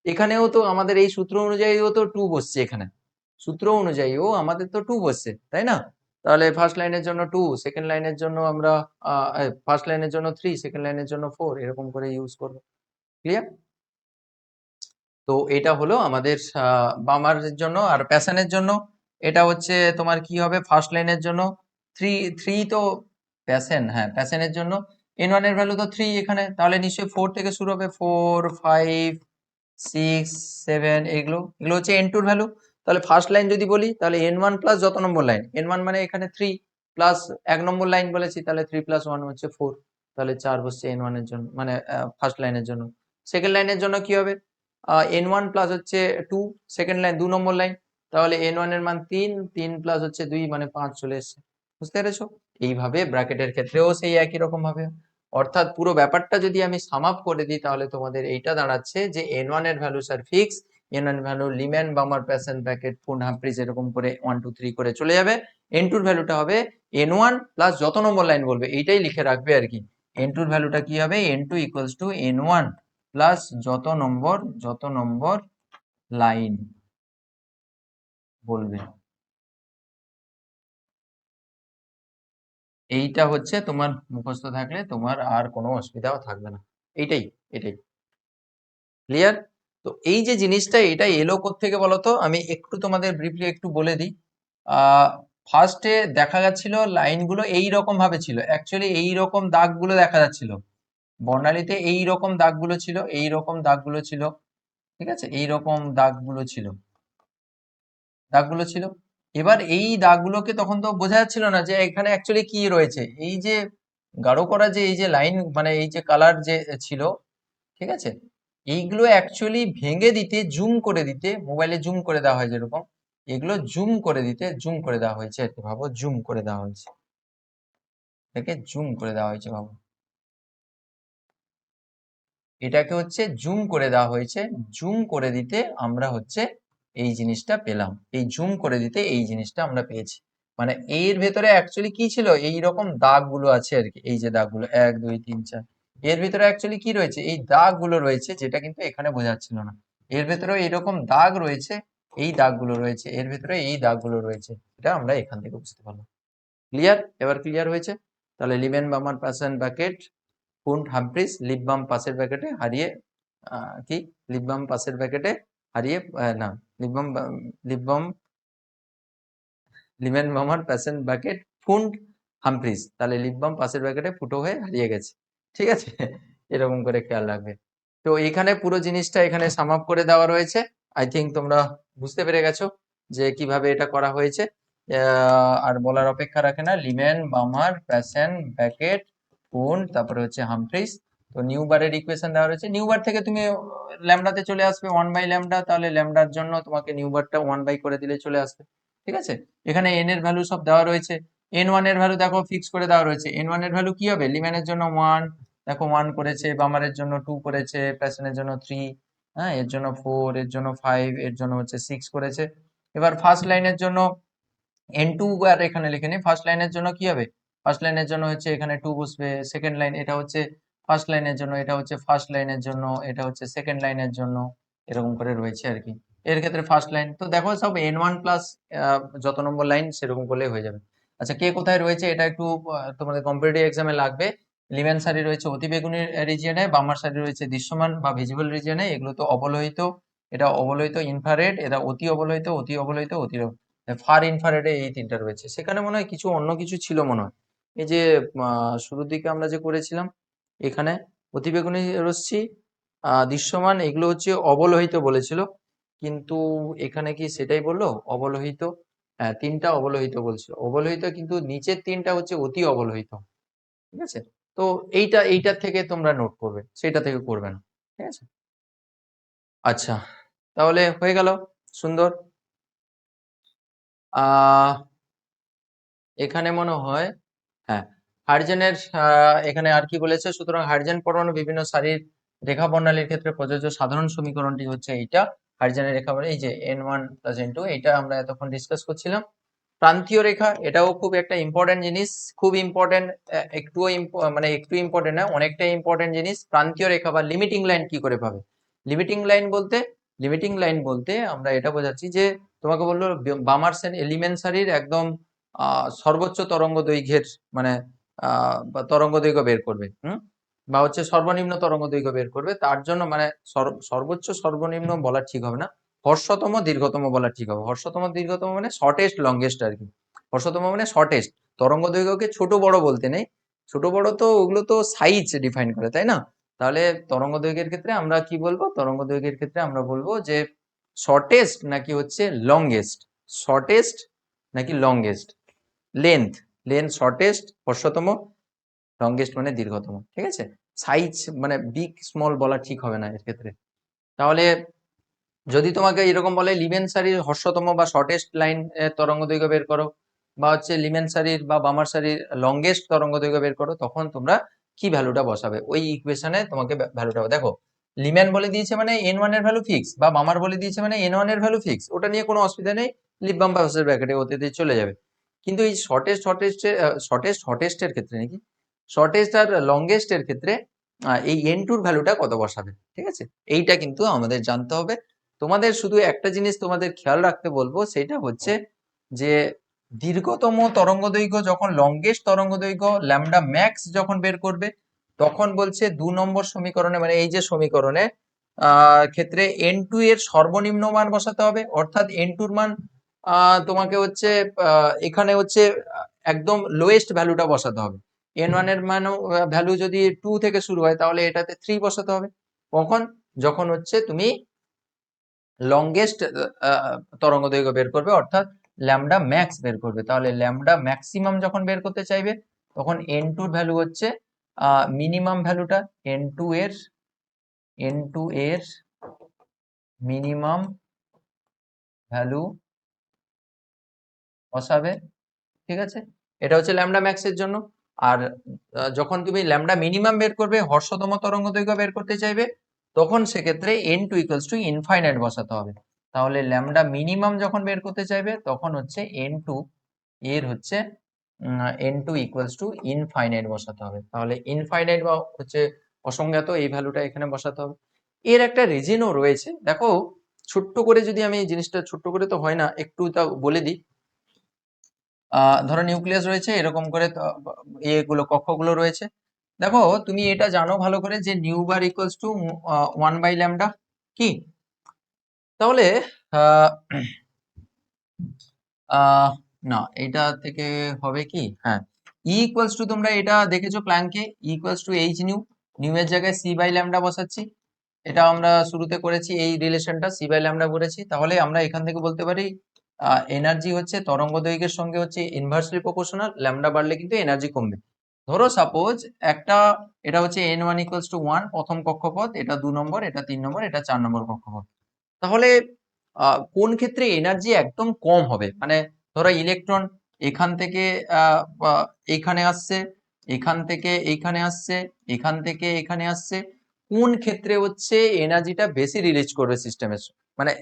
এখানেও তো আমাদের এই সূত্র অনুযায়ীও তো 2 বসছে এখানে, সূত্র অনুযায়ীও আমাদের তো 2 বসছে, তাই না? তাহলে ফার্স্ট লাইনের জন্য 2, সেকেন্ড লাইনের জন্য আমরা ফার্স্ট লাইনের জন্য 3, সেকেন্ড লাইনের জন্য 4, এরকম করে ইউজ করবো। ক্লিয়ার? তো এটা হলো আমাদের বামারের জন্য। আর প্যাশনের জন্য এটা হচ্ছে তোমার কি হবে, ফার্স্ট লাইনের জন্য 3 তো প্যাশন, হ্যাঁ প্যাশনের জন্য n1 এর ভ্যালু তো 3 এখানে, তাহলে নিশ্চয়ই 4 থেকে শুরু হবে, 4 5 6 7, এগুলো এগুলো হচ্ছে n2 এর ভ্যালু। তাহলে ফার্স্ট লাইন যদি বলি, তাহলে n1 প্লাস যত নম্বর লাইন, n1 মানে এখানে 3 প্লাস 1 নম্বর লাইন বলেছি, তাহলে 3 প্লাস 1 হচ্ছে 4, তাহলে 4 বসছে n1 এর জন্য, মানে ফার্স্ট লাইনের জন্য। সেকেন্ড লাইনের জন্য কি হবে, n1 প্লাস হচ্ছে 2, সেকেন্ড লাইন 2 নম্বর লাইন, তাহলে n1 এর মান 3, 3 প্লাস হচ্ছে 2 মানে 5 চলে এসেছে। বুঝতে পেরেছো? এইভাবে ব্র্যাকেটের ক্ষেত্রেও সেই একই রকম ভাবে, অর্থাৎ পুরো ব্যাপারটা যদি আমি সাম আপ করে দিই, তাহলে তোমাদের এইটা দাঁড়াচ্ছে যে n1 এর ভ্যালু স্যার ফিক্স, n1 এর value Lyman Balmer Paschen Brackett Pfund Humphreys এরকম করে 1 2 3 করে চলে যাবে। n2 এর ভ্যালুটা হবে n1 প্লাস যত নম্বর লাইন বলবে এইটাই লিখে রাখবে আর কি। n2 এর ভ্যালুটা কি হবে, n2 equals to n1 plus যত নম্বর লাইন বলবে। এইটা হচ্ছে তোমার মুখস্থ থাকলে তোমার আর কোনো অসুবিধাও থাকবে না। এইটাই এটাই ক্লিয়ার? তো এই যে জিনিসটা এটা এলো কোত্থেকে বলতো, আমি একটু তোমাদের ব্রিফলি একটু বলে দিই। ফার্স্টে দেখা যাচ্ছিল লাইনগুলো এই রকম ভাবে ছিল, অ্যাকচুয়ালি এই রকম দাগগুলো দেখা যাচ্ছিল বর্ণালীতে, এই রকম দাগগুলো ছিল, এই রকম দাগগুলো ছিল, ঠিক আছে, এই রকম দাগগুলো ছিল। এবার এই দাগগুলোকে তখন তো বোঝা যাচ্ছিল না যে এখানে অ্যাকচুয়ালি কি রয়েছে। এই যে গাঢ় করা যে এই যে লাইন, মানে এই যে কালার যে ছিল, ঠিক আছে, এইগুলো অ্যাকচুয়ালি ভেঙে দিতে, জুম করে দিতে, মোবাইলে জুম করে দেওয়া হয় যেরকম, এগুলো জুম করে দিতে জুম করে দেওয়া হয়েছে আর কি। ভাবো জুম করে দেওয়া হয়েছে, এটাকে জুম করে দেওয়া হয়েছে, ভাবো এটাকে হচ্ছে জুম করে দেওয়া হয়েছে। জুম করে দিতে আমরা হচ্ছে এই জিনিসটা পেলাম, এই জুম করে দিতে এই জিনিসটা আমরা পেয়েছি। মানে এর ভেতরে অ্যাকচুয়ালি কি ছিল, এই রকম দাগগুলো আছে আর কি, এই যে দাগগুলো 1 2 3 4, এর ভিতরে অ্যাকচুয়ালি কি রয়েছে, এই দাগগুলো রয়েছে, যেটা কিন্তু এখানে বোঝা যাচ্ছিল না। এর ভেতরে এরকম দাগ রয়েছে, এই দাগগুলো রয়েছে, এর ভেতরে এই দাগগুলো রয়েছে, এটা আমরা এখান থেকে বুঝতে পারলাম। ক্লিয়ার? এবার ক্লিয়ার হয়েছে? তাহলে Lyman Balmer Paschen Brackett Pfund Humphreys lip balm পাশের ব্র্যাকেটে হারিয়ে কি লিপ বাম পাশের ব্র্যাকেটে হারিয়ে না, lip balm lip balm Lyman Balmer Paschen Brackett Pfund Humphreys, তাহলে লিপ বাম পাশের ব্র্যাকেটে ফুটো হয়ে হারিয়ে গেছে, ঠিক আছে? এরকম করে খেয়াল রাখবে। তো এখানে পুরো জিনিসটা এখানে সাম আপ করে দেওয়া রয়েছে। আই থিঙ্ক তোমরা বুঝতে পেরে গেছো যে কিভাবে এটা করা হয়েছে। আর বলার অপেক্ষা রাখে না, লিমেন বামার প্যাসেন ব্র্যাকেট ফুন্ট, তারপরে হচ্ছে হামফ্রিজ। তো নিউ বারের ইকুয়েশন দেওয়া রয়েছে, নিউ বার থেকে তুমি ল্যামডাতে চলে আসবে 1/λ, তাহলে ল্যামডার জন্য তোমাকে নিউ বারটা 1 বাই করে দিলে চলে আসবে, ঠিক আছে? এখানে এন এর ভ্যালু সব দেওয়া রয়েছে। n1 এর ভ্যালু দেখো ফিক্স করে দেওয়া রয়েছে, n1 এর ভ্যালু কি হবে, লিমেনের জন্য 1, দেখো 1 করেছে, বামারের জন্য 2 করেছে, প্যাশনের জন্য 3, হ্যাঁ এর জন্য 4, এর জন্য 5, এর জন্য হচ্ছে 6 করেছে। এবার ফার্স্ট লাইনের জন্য n2 আর এখানে লিখে নি, ফার্স্ট লাইনের জন্য কি হবে, ফার্স্ট লাইনের জন্য হচ্ছে এখানে 2 বসবে, সেকেন্ড লাইন এটা হচ্ছে ফার্স্ট লাইনের জন্য, এটা হচ্ছে ফার্স্ট লাইনের জন্য, এটা হচ্ছে সেকেন্ড লাইনের জন্য, এরকম করে রয়েছে আর কি। এর ক্ষেত্রে ফার্স্ট লাইন তো দেখো সব n1 প্লাস যত নম্বর লাইন সেরকম করলেই হয়ে যাবে। আচ্ছা কে কোথায় রয়েছে এটা একটু তোমাদের কম্পিটিটিভ এক্সামে লাগবে। লিম্যান সারি রয়েছে অতিবেগুনি রিজিয়নে, বামার সারি রয়েছে দৃশ্যমান বা ভিজিবল রিজিয়নে। এগুলো তো অবলোহিত, এটা অবলোহিত ইনফ্রারেড, এটা অতি অবলোহিত, অতি অবলোহিত, ফার ইনফ্রারেডে এই তিনটা রয়েছে। সেখানে মনে হয় কিছু অন্য কিছু ছিল মনে হয়, এই যে শুরুর দিকে আমরা যে করেছিলাম এখানে অতিবেগুনি রশ্মি, দৃশ্যমান, এগুলো হচ্ছে অবলোহিত বলেছিল, কিন্তু এখানে কি সেটাই বললো অবলোহিত? হ্যাঁ, তিনটা অবলোহিত বলছিল, অবলোহিত, কিন্তু নিচের তিনটা হচ্ছে অতি অবলোহিত। ঠিক আছে, তো এইটার থেকে তোমরা নোট করবে, সেটা থেকে করবে না। ঠিক আছে, আচ্ছা, তাহলে হয়ে গেল, সুন্দর। আহ এখানে মনে হয়, হ্যাঁ, হাইড্রোজেনের এখানে আর কি বলেছে, সুতরাং হাইড্রোজেন পরমাণু বিভিন্ন সারির রেখা বর্ণালীর ক্ষেত্রে প্রযোজ্য সাধারণ সমীকরণটি হচ্ছে এইটা। হাইড্রোজেনের রেখা বর্ণালী, এই যে N1 + N2, এটা আমরা এতক্ষণ ডিসকাস করছিলাম। প্রান্তীয় রেখা, এটাও খুব একটা ইম্পর্টেন্ট জিনিস, খুব ইম্পর্টেন্ট, একটুও মানে একটু ইম্পর্টেন্ট না, অনেকটাই ইম্পর্টেন্ট জিনিস। প্রান্তীয় রেখা বা লিমিটিং লাইন কি করে পাবে? লিমিটিং লাইন বলতে, আমরা এটা বোঝাচ্ছি যে তোমাকে বললো বামার এলিমেন্ট সারির একদম সর্বোচ্চ তরঙ্গ দৈর্ঘ্যের, মানে বা তরঙ্গ দৈর্ঘ্য বের করবে, বা হচ্ছে সর্বনিম্ন তরঙ্গ দৈর্ঘ্য বের করবে, তার জন্য মানে সর্বোচ্চ সর্বনিম্ন বলা ঠিক হবে না, হর্ষতম দীর্ঘতম বলা ঠিক হবে। হর্ষতম দীর্ঘতম মানে শর্টেস্ট লংগেস্ট আর কি। হর্ষতম মানে শর্টেস্ট, তরঙ্গ দৈর্ঘ্যকে ছোট বড় বলতে নেই, ছোট বড় তো ওগুলো তো সাইজ ডিফাইন করে, তাই না? তাহলে তরঙ্গ দৈর্ঘ্যের ক্ষেত্রে আমরা কি বলবো? তরঙ্গ দৈর্ঘ্যের ক্ষেত্রে আমরা বলবো যে শর্টেস্ট নাকি হচ্ছে লংগেস্ট, শর্টেস্ট নাকি লংগেস্ট, লেন্থ, শর্টেস্ট হর্ষতম, লংগেস্ট মানে দীর্ঘতম। ঠিক আছে, সাইজ মানে বিগ স্মল বলা ঠিক হবে না এর ক্ষেত্রে। তাহলে যদি তোমাকে এরকম বলে লিমেন সারির হর্ষতম বা শর্টেস্ট লাইন তরঙ্গ দৈর্ঘ্য বের করো, বা হচ্ছে লিমেন সারির বা বামার সারির লংগেস্ট তরঙ্গ দৈর্ঘ্য বের করো, তখন তোমরা কি ভ্যালুটা বসাবে? ওই ইকুয়েশনে তোমাকে ভ্যালুটা দেখো, লিম্যান বলে দিয়েছে মানে N1 এর ভ্যালু ফিক্স, বা বামার বলে দিয়েছে মানে N1 এর ভ্যালু ফিক্স, ওটা নিয়ে কোনো অসুবিধা নেই, লিপ বাম বা ফার্স্ট ব্র্যাকেটে ওতে দিয়ে চলে যাবে। কিন্তু এই হটেস্টের ক্ষেত্রে নাকি, শর্টেস্ট আর লংগেস্ট এর ক্ষেত্রে এই N2 এর ভ্যালুটা কত বসাবে? ঠিক আছে, এইটা কিন্তু আমাদের জানতে হবে। তোমাদের শুধু একটা জিনিস তোমাদের খেয়াল রাখতে বলবো, সেটা হচ্ছে যে দীর্ঘতম তরঙ্গ দৈর্ঘ্য যখন, লংগেস্ট তরঙ্গ দৈর্ঘ্য ল্যামডা ম্যাক্স যখন বের করবে, তখন বলছে 2 নম্বর সমীকরণে, মানে এই যে সমীকরণে ক্ষেত্রে N2 এর সর্বনিম্ন মান বসাতে হবে, অর্থাৎ N2 এর মান তোমাকে হচ্ছে এখানে হচ্ছে একদম লোয়েস্ট ভ্যালুটা বসাতে হবে। N1 এর মান ভ্যালু যদি 2 থেকে শুরু হয়, তাহলে এটাতে 3 বসাতে হবে। কখন? যখন হচ্ছে তুমি লংগেস্ট তরঙ্গ দৈর্ঘ্য বের করবে, অর্থাৎ ল্যামডা ম্যাক্স বের করবে। তাহলে ল্যামডা ম্যাক্সিমাম যখন বের করতে চাইবে, তখন N2 এর ভ্যালু হচ্ছে মিনিমাম ভ্যালুটা, N2 এর মিনিমাম ভ্যালু বসাবে। ঠিক আছে, এটা হচ্ছে ল্যামডা ম্যাক্স এর জন্য। আর যখন তুমি ল্যামডা মিনিমাম বের করবে, হর্ষতম তরঙ্গ দৈর্ঘ্য বের করতে চাইবে, তখন সেক্ষেত্রে N2 = ইনফাইনাইট বসাতে হবে। তাহলে ল্যামডা মিনিমাম যখন বের করতে চাইবে, তখন হচ্ছে N2 এর হচ্ছে N2 = ইনফাইনাইট বসাতে হবে। তাহলে ইনফাইনাইট বা হচ্ছে অসংজ্ঞাত, এই ভ্যালুটা এখানে বসাতে হবে। এর একটা রিজনও রয়েছে, দেখো ছোট্ট করে যদি আমি জিনিসটা, ছোট্ট করে তো হয় না, একটু তা বলে দিই। ধরো নিউক্লিয়াস রয়েছে, এরকম করে এগুলো কক্ষগুলো রয়েছে। দেখো তুমি এটা জানো ভালো করে যে নিউ বার = 1/λ, কি? তাহলে আহ আহ না, এটা থেকে হবে কি, হ্যাঁ, তোমরা এটা দেখেছো প্ল্যাঙ্কে, H নিউ, এর জায়গায় C/λ বসাচ্ছি। এটা আমরা শুরুতে করেছি, এই রিলেশনটা C/λ করেছি। তাহলে আমরা এখান থেকে বলতে পারি এনার্জি হচ্ছে তরঙ্গ দৈর্ঘ্যের সঙ্গে হচ্ছে ইনভার্সলি প্রপোর্শনাল, ল্যামডা বাড়লে কিন্তু এনার্জি কমবে। ধরো সাপোজ একটা, এটা হচ্ছে N1 = 1 প্রথম কক্ষপথ, এটা 2 নম্বর, এটা 3 নম্বর, এটা 4 নম্বর কক্ষপথ। তাহলে কোন ক্ষেত্রে এনার্জি একদম কম হবে? মানে ধরো ইলেকট্রন এখান থেকে এইখানে আসছে, এখান থেকে এইখানে আসছে, এখান থেকে এখানে আসছে, কোন ক্ষেত্রে হচ্ছে এনার্জিটা বেশি রিলিজ করবে সিস্টেমের, মানে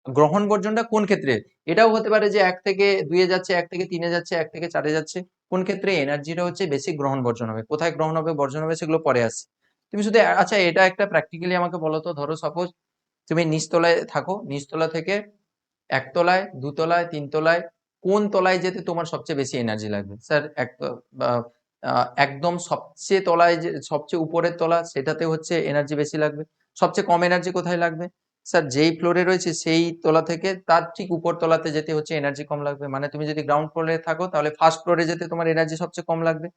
গ্রহণ বর্জনটা কোন ক্ষেত্রে? এটাও হতে পারে যে 1 থেকে 2 এ যাচ্ছে, 1 থেকে 3 এ যাচ্ছে, 1 থেকে 4 এ যাচ্ছে, কোন ক্ষেত্রে এনার্জিটা হচ্ছে বেশি গ্রহণ বর্জন হবে, কোথায় গ্রহণ হবে বর্জন হবে, সেগুলো পরে আসছে। তুমি শুধু আচ্ছা এটা একটা প্র্যাকটিক্যালি আমাকে বলো তো, ধরো সাপোজ তুমি নিচতলায় থাকো, নিচতলা থেকে একতলায়, দুতলায়, তিনতলায়, কোন তলায় যেতে তোমার সবচেয়ে বেশি এনার্জি লাগবে? স্যার একদম সবচেয়ে তলায়, যে সবচেয়ে উপরের তলা, সেটাতে হচ্ছে এনার্জি বেশি লাগবে। সবচেয়ে কম এনার্জি কোথায় লাগবে? স্যার যেই ফ্লোরে রয়েছে সেই তলা থেকে তার ঠিক উপর তলাতে যেতে হচ্ছে এনার্জি কম লাগবে। মানে তুমি যদি গ্রাউন্ড ফ্লোরে থাকো তাহলে ফার্স্ট ফ্লোরে যেতে তোমার এনার্জি সবচেয়ে কম লাগবে।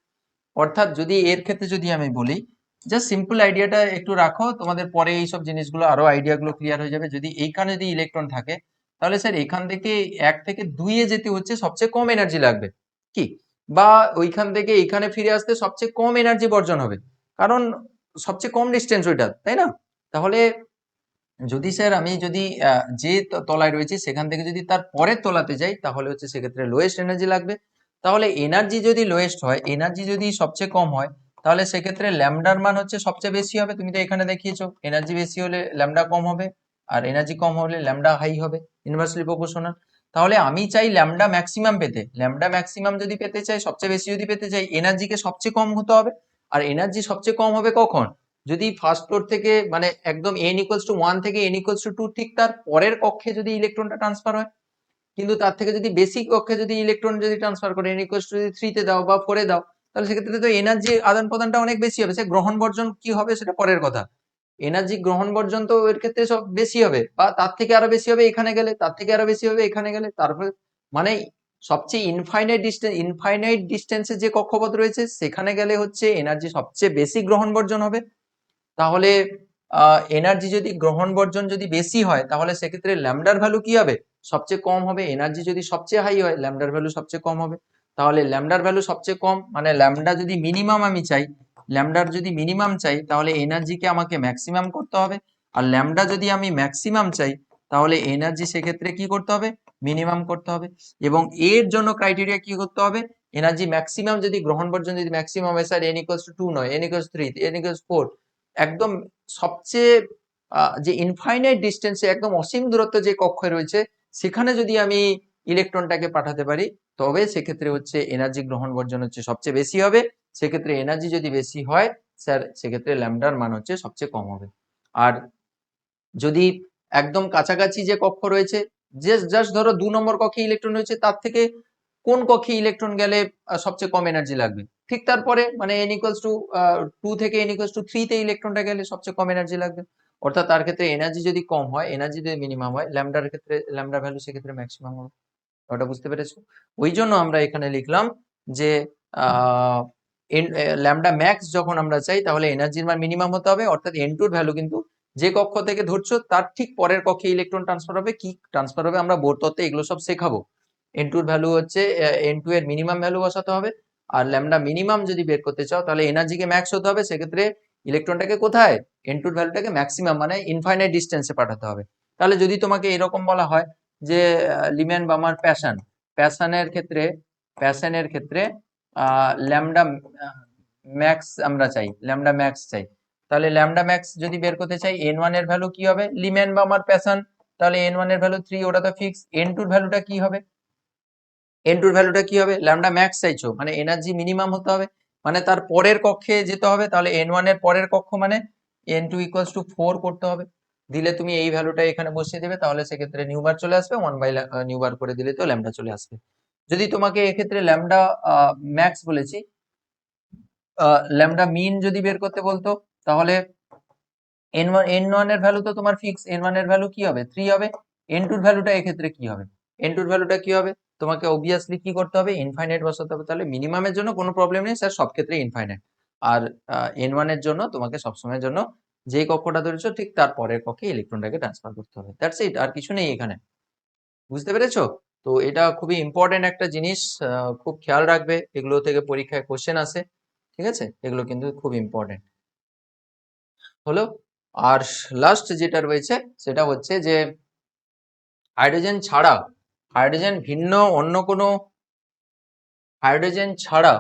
অর্থাৎ যদি এর ক্ষেত্রে যদি আমি বলি, জাস্ট সিম্পল আইডিয়াটা একটু রাখো, তোমাদের পরে এইসব জিনিসগুলো আরো আইডিয়াগুলো ক্লিয়ার হয়ে যাবে। যদি এইখানে যদি ইলেকট্রন থাকে তাহলে স্যার এখান থেকে 1 থেকে 2 এ যেতে হচ্ছে সবচেয়ে কম এনার্জি লাগবে, কি? বা ওইখান থেকে এখানে ফিরে আসতে সবচেয়ে কম এনার্জি বর্জন হবে, কারণ সবচেয়ে কম ডিস্টেন্স ওইটা, তাই না? তাহলে যদি স্যার আমি যদি যে তলায় রয়েছে সেখান থেকে যদি তার পরের তলাতে যাই তাহলে হচ্ছে সেক্ষেত্রে লোয়েস্ট এনার্জি লাগবে। তাহলে এনার্জি যদি লোয়েস্ট হয়, এনার্জি যদি সবচেয়ে কম হয়, তাহলে সেক্ষেত্রে ল্যামডার মান হচ্ছে সবচেয়ে বেশি হবে। তুমি তো এখানে দেখিয়েছো এনার্জি বেশি হলে ল্যামডা কম হবে, আর এনার্জি কম হলে ল্যামডা হাই হবে, ইনভার্সলি প্রপোর্শনাল। তাহলে আমি চাই ল্যামডা ম্যাক্সিমাম পেতে, ল্যামডা ম্যাক্সিমাম যদি পেতে চাই, সবচেয়ে বেশি যদি পেতে চাই, এনার্জিকে সবচেয়ে কম হতে হবে। আর এনার্জি সবচেয়ে কম হবে কখন? যদি ফার্স্ট ফ্লোর থেকে মানে একদম n=1 থেকে n=2 ঠিক তার পরের কক্ষে যদি ইলেকট্রনটা ট্রান্সফার হয়। কিন্তু তার থেকে যদি বেশি কক্ষে যদি ইলেকট্রন যদি ট্রান্সফার করে n=3 তে দাও বা 4 এ দাও, তাহলে সেক্ষেত্রে তো এনার্জি আদান প্রদানটা অনেক বেশি হবে। সে গ্রহণ বর্জন কি হবে সেটা পরের কথা। এনার্জি গ্রহণ বর্জন তো এর ক্ষেত্রে সব বেশি হবে, বা তার থেকে আরো বেশি হবে এখানে গেলে, তার থেকে আরো বেশি হবে এখানে গেলে, তারপরে মানে সবচেয়ে ইনফাইনাইট ডিস্টেন্সে যে কক্ষপথ রয়েছে সেখানে গেলে হচ্ছে এনার্জি সবচেয়ে বেশি গ্রহণ বর্জন হবে। তাহলে এনার্জি যদি গ্রহণ বর্জন যদি বেশি হয় তাহলে সেক্ষেত্রে ল্যামডার ভ্যালু কি হবে? সবচেয়ে কম হবে। এনার্জি যদি সবচেয়ে হাই হয় ল্যামডার ভ্যালু সবচেয়ে কম হবে। তাহলে ল্যামডার ভ্যালু সবচেয়ে কম মানে ল্যামডা যদি মিনিমাম আমি চাই, ল্যামডার যদি মিনিমাম চাই তাহলে এনার্জিকে আমাকে ম্যাক্সিমাম করতে হবে। আর ল্যামডা যদি আমি ম্যাক্সিমাম চাই তাহলে এনার্জি সেক্ষেত্রে কি করতে হবে? মিনিমাম করতে হবে। এবং এর জন্য ক্রাইটেরিয়া কি করতে হবে? এনার্জি ম্যাক্সিমাম যদি গ্রহণ বর্জন যদি ম্যাক্সিমাম হয় স্যার n=2 নয়, n=3, n=4, একদম সবচেয়ে যে ইনফাইনাইট ডিস্টেন্সে একদম অসীম দূরত্ব যে কক্ষে রয়েছে সেখানে যদি আমি ইলেকট্রনটাকে পাঠাতে পারি, তবে সেক্ষেত্রে হচ্ছে এনার্জি গ্রহণ বর্জন হচ্ছে সবচেয়ে বেশি হবে। সেক্ষেত্রে এনার্জি যদি বেশি হয় স্যার সেক্ষেত্রে ল্যামডার মান হচ্ছে সবচেয়ে কম হবে। আর যদি একদম কাছাকাছি যে কক্ষ রয়েছে, জাস্ট ধরো 2 নম্বর কক্ষে ইলেকট্রন রয়েছে, তার থেকে কোন কক্ষে ইলেকট্রন গেলে সবচেয়ে কম এনার্জি লাগবে, ঠিক তারপরে মানে n=2 থেকে n=3 তে ইলেকট্রনটা গেলে সবচেয়ে কম এনার্জি লাগবে। অর্থাৎ তার ক্ষেত্রে এনার্জি যদি কম হয়, এনার্জি যদি মিনিমাম হয়, ল্যামডার ক্ষেত্রে ল্যামডা ভ্যালু সেক্ষেত্রে ম্যাক্সিমাম হবে। ওটা বুঝতে পেরেছো? ওই জন্য আমরা এখানে লিখলাম যে ল্যামডা ম্যাক্স যখন আমরা চাই তাহলে এনার্জির মান মিনিমাম হতে হবে। অর্থাৎ n2 এর ভ্যালু কিন্তু যে কক্ষ থেকে ধরছো তার ঠিক পরের কক্ষে ইলেকট্রন ট্রান্সফার হবে। কি ট্রান্সফার হবে আমরা বোর তত্ত্বে এগুলো সব শেখাবো। n2 এর ভ্যালু হচ্ছে n2 এর মিনিমাম ভ্যালু বসাতে হবে। আর ল্যামডা মিনিমাম যদি বের করতে চাও তাহলে এনার্জিকে ম্যাক্স হতে হবে। সেক্ষেত্রে ইলেকট্রনটাকে কোথায়? n2 এর ভ্যালুটাকে ম্যাক্সিমাম মানে ইনফাইনাইট ডিস্টেন্সে পাঠাতে হবে। তাহলে যদি তোমাকে এরকম বলা হয় যে লিম্যান বার্মার প্যাশনের ক্ষেত্রে ল্যামডা ম্যাক্স আমরা চাই, ল্যামডা ম্যাক্স চাই, তাহলে ল্যামডা ম্যাক্স যদি বের করতে চাই n1 এর ভ্যালু কি হবে? লিম্যান বার্মার প্যাশন, তাহলে n1 এর ভ্যালু 3, ওটা তো ফিক্স। n2 এর ভ্যালুটা কি হবে? n2 এর ভ্যালুটা কি হবে? ল্যামডা ম্যাক্স চাইছো মানে এনার্জি মিনিমাম হতে হবে, মানে তার পরের কক্ষে যেতে হবে। তাহলে n1 এর পরের কক্ষ মানে n2=4 করতে হবে। দিলে তুমি এই ভ্যালুটা এখানে বসিয়ে দেবে, তাহলে সেক্ষেত্রে নিউ বার চলে আসবে। 1/নিউ বার করে দিলে তো ল্যামডা চলে আসবে। যদি তোমাকে এক্ষেত্রে ল্যামডা ম্যাক্স বলেছি, ল্যামডা মিন যদি বের করতে বলতো তাহলে n1 এর ভ্যালু তো তোমার ফিক্স, n1 এর ভ্যালু কি হবে? 3 হবে। n2 এর ভ্যালুটা এক্ষেত্রে কি হবে? n2 এর ভ্যালুটা কি হবে? তোমাকে অবভিয়াসলি কি করতে হবে? ইনফাইনাইট বসাতে হবে। তাহলে মিনিমামের জন্য কোনো প্রবলেম নেই স্যার, সব ক্ষেত্রে ইনফাইনাইট। আর n1 এর জন্য তোমাকে সবসময়ের জন্য যেই কক্ষটা ধরেছো ঠিক তার পরের কক্ষে ইলেকট্রনটাকে ট্রান্সফার করতে হবে। দ্যাটস ইট, আর কিছু নেই এখানে। বুঝতে পেরেছো? তো এটা খুবই ইম্পর্টেন্ট একটা জিনিস, খুব খেয়াল রাখবে, এগুলো থেকে পরীক্ষায় কোশ্চেন আসে। ঠিক আছে, এগুলো কিন্তু খুব ইম্পর্টেন্ট হলো। আর লাস্ট যেটা রয়েছে সেটা হচ্ছে যে হাইড্রোজেন ছাড়া, হাইড্রোজেন ভিন্ন অন্য কোনো হাইড্রোজেন ছাড়া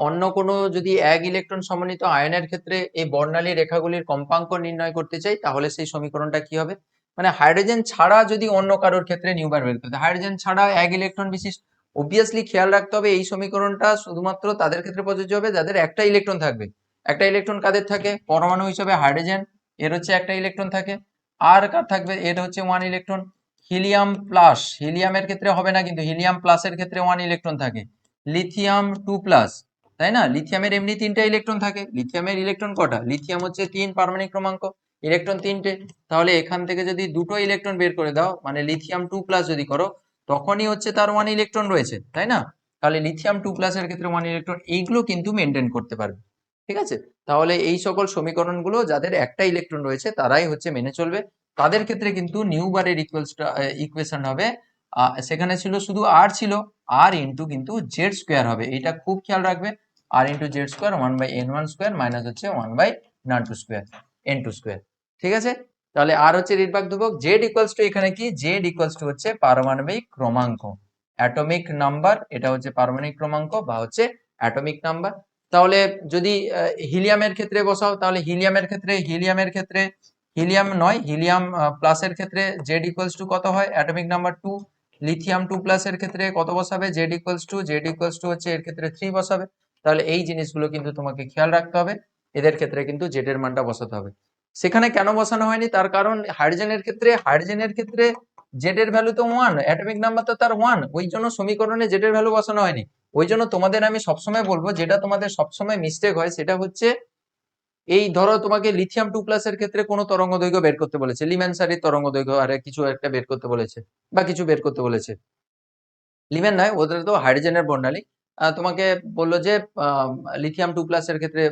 অন্য কোনো যদি এক ইলেকট্রন সমন্বিত আয়নের ক্ষেত্রে এই বর্ণালী রেখাগুলির কম্পাঙ্ক নির্ণয় করতে চাই তাহলে সেই সমীকরণটা কি হবে? মানে হাইড্রোজেন ছাড়া যদি অন্য কারোর ক্ষেত্রে নিউবার বের করতে, হাইড্রোজেন ছাড়া এক ইলেকট্রন বিশিষ্ট, অবভিয়াসলি খেয়াল রাখতে হবে এই সমীকরণটা শুধুমাত্র তাদের ক্ষেত্রে প্রযোজ্য হবে যাদের একটা ইলেকট্রন থাকবে। একটা ইলেকট্রন কাদের থাকে? পরমাণু হিসেবে হাইড্রোজেন, এর হচ্ছে একটা ইলেকট্রন থাকে। আর কার থাকবে? এর হচ্ছে 1 ইলেকট্রন। হিলিয়াম প্লাস, হিলিয়ামের ক্ষেত্রে হবে না কিন্তু হিলিয়াম প্লাসের ক্ষেত্রে 1 ইলেকট্রন থাকে। লিথিয়াম 2+, তাই না? লিথিয়ামের এমনি 3টা ইলেকট্রন থাকে। লিথিয়ামের ইলেকট্রন কটা? লিথিয়াম হচ্ছে 3 পারমাণবিক ক্রমাঙ্ক, ইলেকট্রন 3টে। তাহলে এখান থেকে যদি দুটো ইলেকট্রন বের করে দাও, মানে লিথিয়াম 2+ যদি করো, তখনই হচ্ছে তার 1 ইলেকট্রন রয়েছে, তাই না? তাহলে লিথিয়াম 2+ এর ক্ষেত্রে 1 ইলেকট্রন, এইগুলো কিন্তু মেনটেন করতে পারবে। ঠিক আছে? তাহলে এই সকল সমীকরণগুলো যাদের একটা ইলেকট্রন রয়েছে তারাই হচ্ছে মেনে চলবে। তাদের ক্ষেত্রে কিন্তু নিউবারের ইকুয়েশন হবে, সেখানে ছিল শুধু আর ছিল, আর ইন্টু কিন্তু জেড স্কোয়ার হবে। এটা খুব খেয়াল রাখবে, R into Z square 1/n1 square minus হচ্ছে 1/n2 স্কোয়ার, n2 স্কোয়ার। ঠিক আছে? তাহলে আর হচ্ছে ঋণভাগ ধ্রুবক, জেড ইকুয়ালস টু এখানে কি, জেড ইকুয়ালস টু হচ্ছে পারমাণবিক ক্রমাঙ্ক, অ্যাটমিক নাম্বার। এটা হচ্ছে পারমাণবিক ক্রমাঙ্ক বা হচ্ছে অ্যাটমিক নাম্বার। তাহলে যদি হিলিয়ামের ক্ষেত্রে বসাও, তাহলে হিলিয়ামের ক্ষেত্রে হিলিয়াম নয়, হিলিয়াম প্লাসের ক্ষেত্রে জেড ইকুয়ালস টু কত হয়, অ্যাটমিক নাম্বার 2। লিথিয়াম 2+ এর ক্ষেত্রে কত বসাবে, জেড ইকুয়ালস টু হচ্ছে এর ক্ষেত্রে 3 বসাবে। তাহলে এই জিনিসগুলো কিন্তু তোমাকে খেয়াল রাখতে হবে, এদের ক্ষেত্রে কিন্তু জেড এর মানটা বসাতে হবে। সেখানে কেন বসানো হয়নি, তার কারণ হাইড্রোজেনের ক্ষেত্রে জেড এর ভ্যালু তো 1, অ্যাটমিক নাম্বার তো তার 1, ওই জন্য সমীকরণে জেড এর ভ্যালু বসানো হয়নি। ওই জন্য তোমাদের আমি সবসময় বলবো, যেটা তোমাদের সবসময় মিস্টেক হয় সেটা হচ্ছে, এই ধরো তোমাকে লিথিয়াম 2+ এর ক্ষেত্রে কোনো তরঙ্গ দৈর্ঘ্য বের করতে বলেছে, লিম্যানসারির তরঙ্গ দৈর্ঘ্য আর কিছু একটা বের করতে বলেছে, বা কিছু বের করতে বলেছে। লিমেন নয়, ওদের তো হাইড্রোজেনের বর্ণালী। তোমাকে বললো যে লিথিয়াম 2+ এর ক্ষেত্রে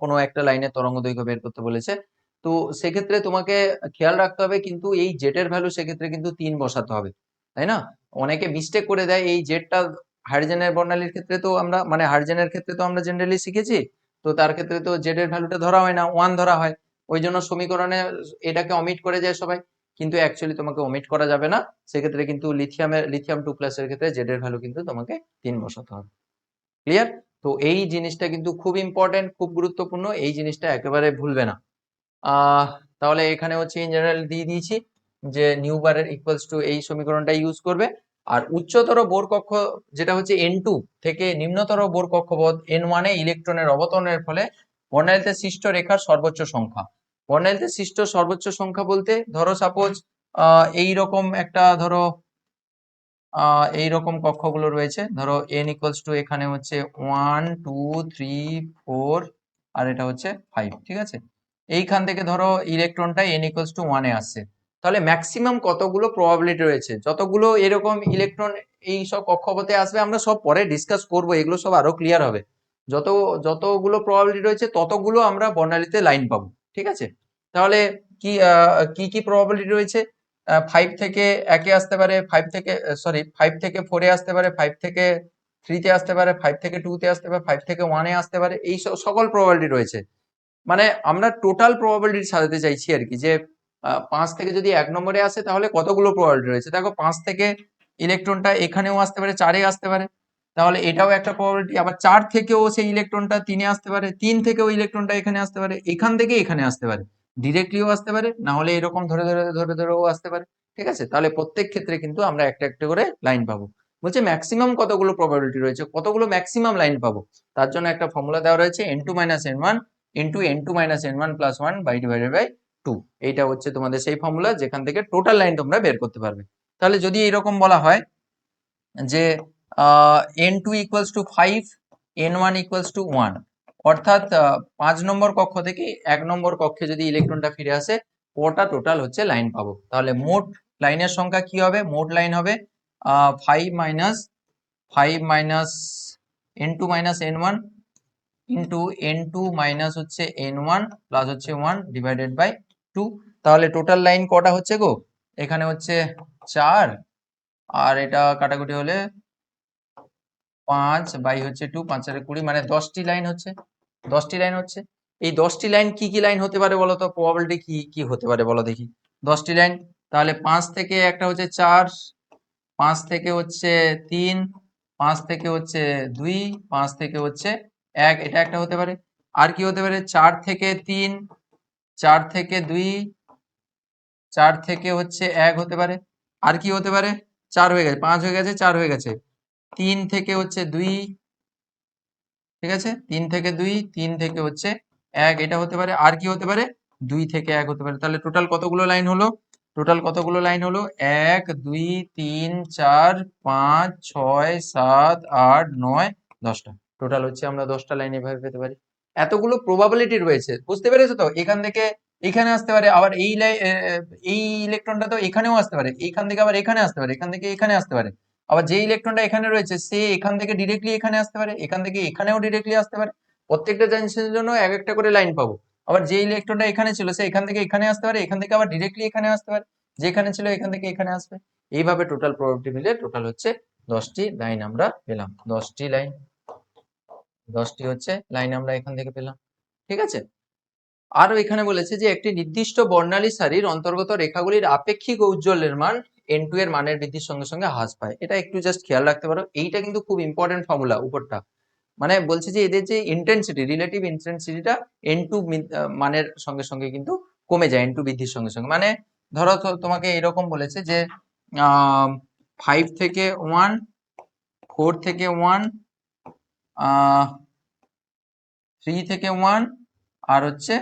কোনো একটা লাইনের তরঙ্গ দৈর্ঘ্য বের করতে বলেছে। তো সেক্ষেত্রে তোমাকে খেয়াল রাখতে হবে কিন্তু এই জেটের ভ্যালু সেক্ষেত্রে কিন্তু 3 বসাতে হবে, তাই না? অনেকে মিস্টেক করে দেয় এই জেটটা। হাইড্রোজেনের বর্ণালীর ক্ষেত্রে তো আমরা, মানে হাইড্রোজেনের ক্ষেত্রে তো আমরা জেনারেলি শিখেছি, তো তার ক্ষেত্রে তো জেটের ভ্যালুটা ধরা হয় না, 1 ধরা হয়। ওই জন্য সমীকরণে এটাকে অমিট করে যায় সবাই, কিন্তু অ্যাকচুয়ালি তোমাকে ওমিট করা যাবে না। সেক্ষেত্রে কিন্তু লিথিয়াম 2+ এর ক্ষেত্রে জেড এর ভ্যালু কিন্তু তোমাকে 3 বসাতে হবে। ক্লিয়ার? তো এই জিনিসটা কিন্তু খুব ইম্পর্টেন্ট, খুব গুরুত্বপূর্ণ, এই জিনিসটা একেবারে ভুলবে না। আহ তাহলে এখানে হচ্ছে ইন জেনারেল দিয়ে দিয়েছি যে নিউবারের ইকুয়ালস টু এই সমীকরণটা ইউজ করবে। আর উচ্চতর বোর কক্ষ যেটা হচ্ছে n2 থেকে নিম্নতর বোর কক্ষপথ n1 এ ইলেকট্রনের অবতরণের ফলে বর্ণালীতে সৃষ্ট রেখার সর্বোচ্চ সংখ্যা। বর্ণালীতে সৃষ্ট সর্বোচ্চ সংখ্যা বলতে ধরো সাপোজ এইরকম একটা, ধরো এইরকম কক্ষগুলো রয়েছে, ধরো n ইকুয়ালস টু এখানে হচ্ছে 1 2 3 4 আর এটা হচ্ছে 5। ঠিক আছে? এইখান থেকে ধরো ইলেকট্রনটা n ইকুয়ালস টু 1 এ আসছে, তাহলে ম্যাক্সিমাম কতগুলো প্রবাবিলিটি রয়েছে, যতগুলো এরকম ইলেকট্রন এই সব কক্ষপথে আসবে আমরা সব পরে ডিসকাস করব, এগুলো সব আরো ক্লিয়ার হবে। যতগুলো প্রবাবিলিটি রয়েছে ততগুলো আমরা বর্ণালীতে লাইন পাবো। ঠিক আছে? তাহলে কি কি প্রবাবিলিটি রয়েছে, 5 থেকে 1 এ আসতে পারে, 5 থেকে 4 এ আসতে পারে, 5 থেকে 3 তে আসতে পারে, 5 থেকে 2 তে আসতে পারে, 5 থেকে 1 এ আসতে পারে, এই সকল প্রবাবিলিটি রয়েছে। মানে আমরা টোটাল প্রবাবিলিটি সাজাতে চাইছি আর কি, যে 5 থেকে যদি 1 নম্বরে আসে তাহলে কতগুলো প্রবাবিলিটি রয়েছে। দেখো 5 থেকে ইলেকট্রনটা এখানেও আসতে পারে, 4 এ আসতে পারে, তাহলে এটাও একটা প্রবাবিলিটি। আবার 4 থেকেও সেই ইলেকট্রনটা 3 এ আসতে পারে, 3 থেকেও ইলেকট্রনটা এখানে আসতে পারে, এখান থেকে এখানে আসতে পারে, ডিরেক্টলিও আসতে পারে, না হলে এরকম ধরে ধরে ধরে ধরেও আসতে পারে। ঠিক আছে? তাহলে প্রত্যেক ক্ষেত্রে কিন্তু আমরা একটা একটা করে লাইন পাবো। বলছে ম্যাক্সিমাম কতগুলো প্রবাবিলিটি রয়েছে, কতগুলো ম্যাক্সিমাম লাইন পাবো, তার জন্য একটা ফর্মুলা দেওয়া রয়েছে, n2 - n1 into n2 - n1 + 1 divided by 2। এইটা হচ্ছে তোমাদের সেই ফর্মুলা যেখান থেকে টোটাল লাইন তোমরা বের করতে পারবে। তাহলে যদি এরকম বলা হয় যে n2 = 5, n1 = 1, অর্থাৎ 5 নম্বর কক্ষ থেকে 1 নম্বর কক্ষে যদি ইলেকট্রনটা ফিরে আসে, কটা টোটাল হচ্ছে লাইন পাবো। তাহলে মোট লাইনের সংখ্যা কি হবে, মোট লাইন হবে 5 minus n2 - n1 into n2 minus হচ্ছে n1 প্লাস হচ্ছে 1 ডিভাইডেড বাই 2। তাহলে টোটাল লাইন কটা হচ্ছে গো, এখানে হচ্ছে 4, আর এটা কাটাকুটি হলে 5 বাই হচ্ছে 2, 5 আর 20, মানে 10টি লাইন হচ্ছে, 10টি লাইন হচ্ছে। এই 10টি লাইন কি কি লাইন হতে পারে বলো তো, প্রবাবিলিটি কি কি হতে পারে বলো দেখি। 10টি লাইন, তাহলে 5 থেকে একটা হচ্ছে 4, 5 থেকে হচ্ছে 3, 5 থেকে হচ্ছে 2, 5 থেকে হচ্ছে 1, এটা একটা হতে পারে। আর কি হতে পারে, 4 থেকে 3, 4 থেকে 2, 4 থেকে হচ্ছে 1 হতে পারে। আর কি হতে পারে, 4 হয়ে গেছে, 5 হয়ে গেছে, 4 হয়ে গেছে, 3 থেকে হচ্ছে 2, ঠিক আছে, 3 থেকে 2, 3 থেকে হচ্ছে 1, এটা হতে পারে। আর কি হতে পারে, 2 থেকে 1 হতে পারে। তাহলে টোটাল কতগুলো লাইন হলো, টোটাল কতগুলো লাইন হলো, 1 2 3 4 5 6 7 8 9 10টা। টোটাল হচ্ছে আমরা 10টা লাইন এভাবে পেতে পারি। এতগুলো প্রবাবিলিটি রয়েছে, বুঝতে পেরেছো তো? এখান থেকে এখানে আসতে পারে, আবার এই ইলেকট্রনটা তো এখানেও আসতে পারে, এইখান থেকে আবার এখানে আসতে পারে, এখান থেকে এখানে আসতে পারে। আবার যে ইলেকট্রনটা এখানে রয়েছে সে এখান থেকে ডিরেক্টলি এখানে আসতে পারে, এখান থেকে এখানেও ডিরেক্টলি আসতে পারে। প্রত্যেকটা ট্রানজিশনের জন্য এক একটা করে লাইন পাবো। আবার যে ইলেকট্রনটা এখানে ছিল সে এখান থেকে এখানে আসতে পারে, এখান থেকে আবার ডিরেক্টলি এখানে আসতে পারে, যেখানে ছিল এখান থেকে এখানে আসবে। এইভাবে টোটাল প্রবাবিলিটি মিলে টোটাল হচ্ছে 10টি লাইন আমরা পেলাম। 10টি লাইন, 10টি হচ্ছে লাইন আমরা এখান থেকে পেলাম। ঠিক আছে। আরো এখানে বলেছে যে একটি নির্দিষ্ট বর্ণালী সারির অন্তর্গত রেখাগুলির আপেক্ষিক ঔজ্জ্বল্যের মান n2 এর মানের বৃদ্ধির সঙ্গে সঙ্গে হ্রাস পায়। এটা একটু জাস্ট খেয়াল রাখতে পারো, এইটা কিন্তু খুব ইম্পর্টেন্ট ফর্মুলা উপরটা। মানে বলছে যে এদের যে ইন্টেন্সিটি, রিলেটিভ ইন্টেন্সিটিটা n2 মানের সঙ্গে সঙ্গে কিন্তু কমে যায়, n2 বৃদ্ধির সঙ্গে সঙ্গে। মানে ধরো তোমাকে এরকম বলেছে যে 5 থেকে 1, 4 থেকে 1, 3 থেকে 1, আর হচ্ছে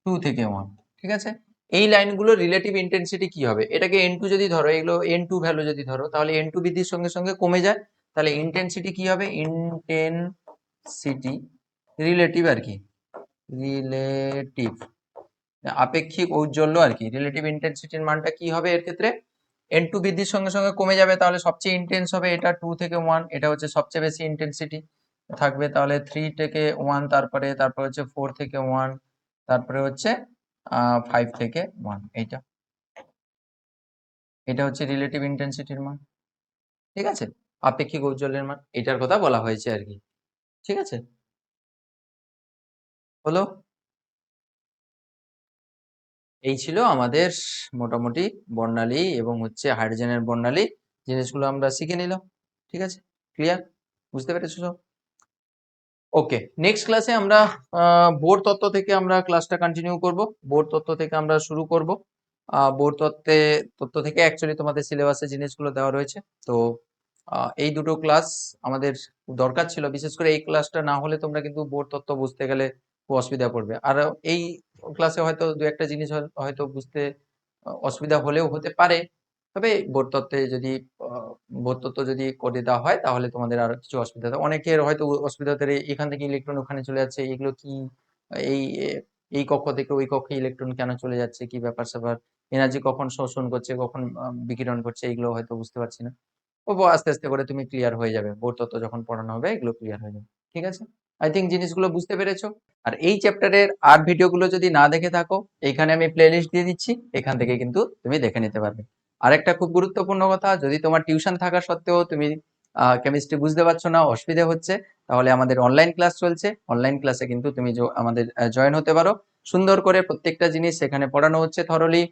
2 থেকে 1। ঠিক আছে। এই লাইনগুলো রিলেটিভ ইন্টেন্সিটি কি হবে? এটাকে n2 যদি ধরো, এগুলো n2 ভ্যালু যদি ধরো, তাহলে n2 বৃদ্ধির সঙ্গে সঙ্গে কমে যায়। তাহলে ইন্টেন্সিটি কি হবে? ইন্টেন্সিটি রিলেটিভ আর কি, রিলেটিভ আপেক্ষিক ঔজ্জ্বল্য আর কি। রিলেটিভ ইন্টেন্সিটির মানটা কি হবে এর ক্ষেত্রে? n2 বৃদ্ধির সঙ্গে সঙ্গে কমে যাবে, তাহলে সবচেয়ে ইন্টেন্স হবে এটা 2 থেকে 1, এটা হচ্ছে সবচেয়ে বেশি ইন্টেন্সিটি থাকবে। তাহলে 3 থেকে 1, তারপরে হচ্ছে 4 থেকে 1, তারপরে হচ্ছে 5 থেকে 1। এটা হচ্ছে রিলেটিভ ইন্টেন্সিটির মান। ঠিক আছে, আপেক্ষিক ঔজ্জ্বল্যের মান, এটার কথা বলা হয়েছে আর কি। ঠিক আছে, হলো। এই ছিল আমাদের মোটামুটি বর্ণালী এবং হচ্ছে হাইড্রোজেনের বর্ণালী জিনিসগুলো আমরা শিখে নিলাম। ঠিক আছে, ক্লিয়ার? বুঝতে পেরেছো সব? ওকে, নেক্সট ক্লাসে আমরা বোর তত্ত্ব থেকে আমরা ক্লাসটা কন্টিনিউ করব। বোর তত্ত্ব থেকে আমরা শুরু করব। বোর তত্ত্ব থেকে অ্যাকচুয়ালি তোমাদের সিলেবাসে জিনিসগুলো দেওয়া রয়েছে। তো এই দুটো ক্লাস আমাদের দরকার ছিল, বিশেষ করে এই ক্লাসটা না হলে তোমরা কিন্তু বোর তত্ত্ব বুঝতে গেলে খুব অসুবিধা পড়বে। আর এই ক্লাসে হয়তো দু একটা জিনিস হয়তো বুঝতে অসুবিধা হলেও হতে পারে। তবে বোর তত্ত্বে যদি বোর তত্ত্ব যদি করে দেওয়া হয় তাহলে তোমাদের আর কিছু অসুবিধা হবে। অনেকের হয়তো অসুবিধা হতে পারে, এখান থেকে ইলেকট্রন ওখানে চলে যাচ্ছে, এগুলো কি, এই এই কক্ষ থেকে ওই কক্ষে ইলেকট্রন কেন চলে যাচ্ছে, কি ব্যাপার স্যাপার, এনার্জি কখন শোষণ করছে, কখন বিকিরণ করছে, এগুলো হয়তো বুঝতে পারছি না। আস্তে আস্তে করে তুমি ক্লিয়ার হয়ে যাবে, বোর তত্ত্ব যখন পড়ানো হবে এগুলো ক্লিয়ার হয়ে যাবে। ঠিক আছে, আই থিঙ্ক জিনিসগুলো বুঝতে পেরেছো। আর এই চ্যাপ্টারের আর ভিডিওগুলো যদি না দেখে থাকো, এখানে আমি প্লে লিস্ট দিয়ে দিচ্ছি, এখান থেকে কিন্তু তুমি দেখে নিতে পারবে। আরেকটা খুব গুরুত্বপূর্ণ কথা, যদি তোমার টিউশন থাকা সত্ত্বেও তুমি কেমিস্ট্রি বুঝতে পারছো না, অসুবিধা হচ্ছে, তাহলে আমাদের অনলাইন ক্লাস চলছে। অনলাইন ক্লাসে কিন্তু তুমি আমাদের জয়েন হতে পারো। সুন্দর করে প্রত্যেকটা জিনিস সেখানে পড়ানো হচ্ছে থরলি,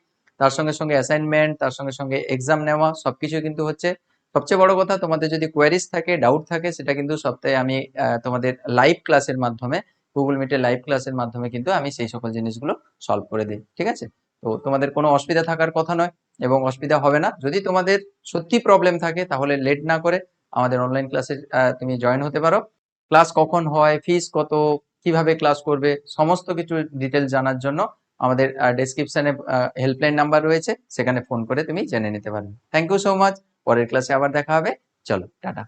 তার সঙ্গে সঙ্গে অ্যাসাইনমেন্ট, তার সঙ্গে সঙ্গে এক্সাম নেওয়া, সবকিছু কিন্তু হচ্ছে। সবচেয়ে বড় কথা, তোমাদের যদি কোয়ারিজ থাকে, ডাউট থাকে, সেটা কিন্তু সপ্তাহে আমি তোমাদের লাইভ ক্লাসের মাধ্যমে, গুগল মিটের লাইভ ক্লাসের মাধ্যমে কিন্তু আমি সেই সকল জিনিসগুলো সলভ করে দিই। ঠিক আছে, তো তোমাদের কোনো অসুবিধা থাকার কথা নয় এবং অসুবিধা হবে না। যদি তোমাদের সত্যি প্রবলেম থাকে তাহলে লেট না করে আমাদের অনলাইন ক্লাসে তুমি জয়েন হতে পারো। ক্লাস কখন হয়, ফিস কত, কিভাবে ক্লাস করবে, সমস্ত কিছু ডিটেলস জানার জন্য আমাদের ডেসক্রিপশনে হেল্পলাইন নাম্বার রয়েছে, সেখানে ফোন করে তুমি জেনে নিতে পারবে। Thank you so much. পরের ক্লাসে আবার দেখা হবে। চলো, টাটা।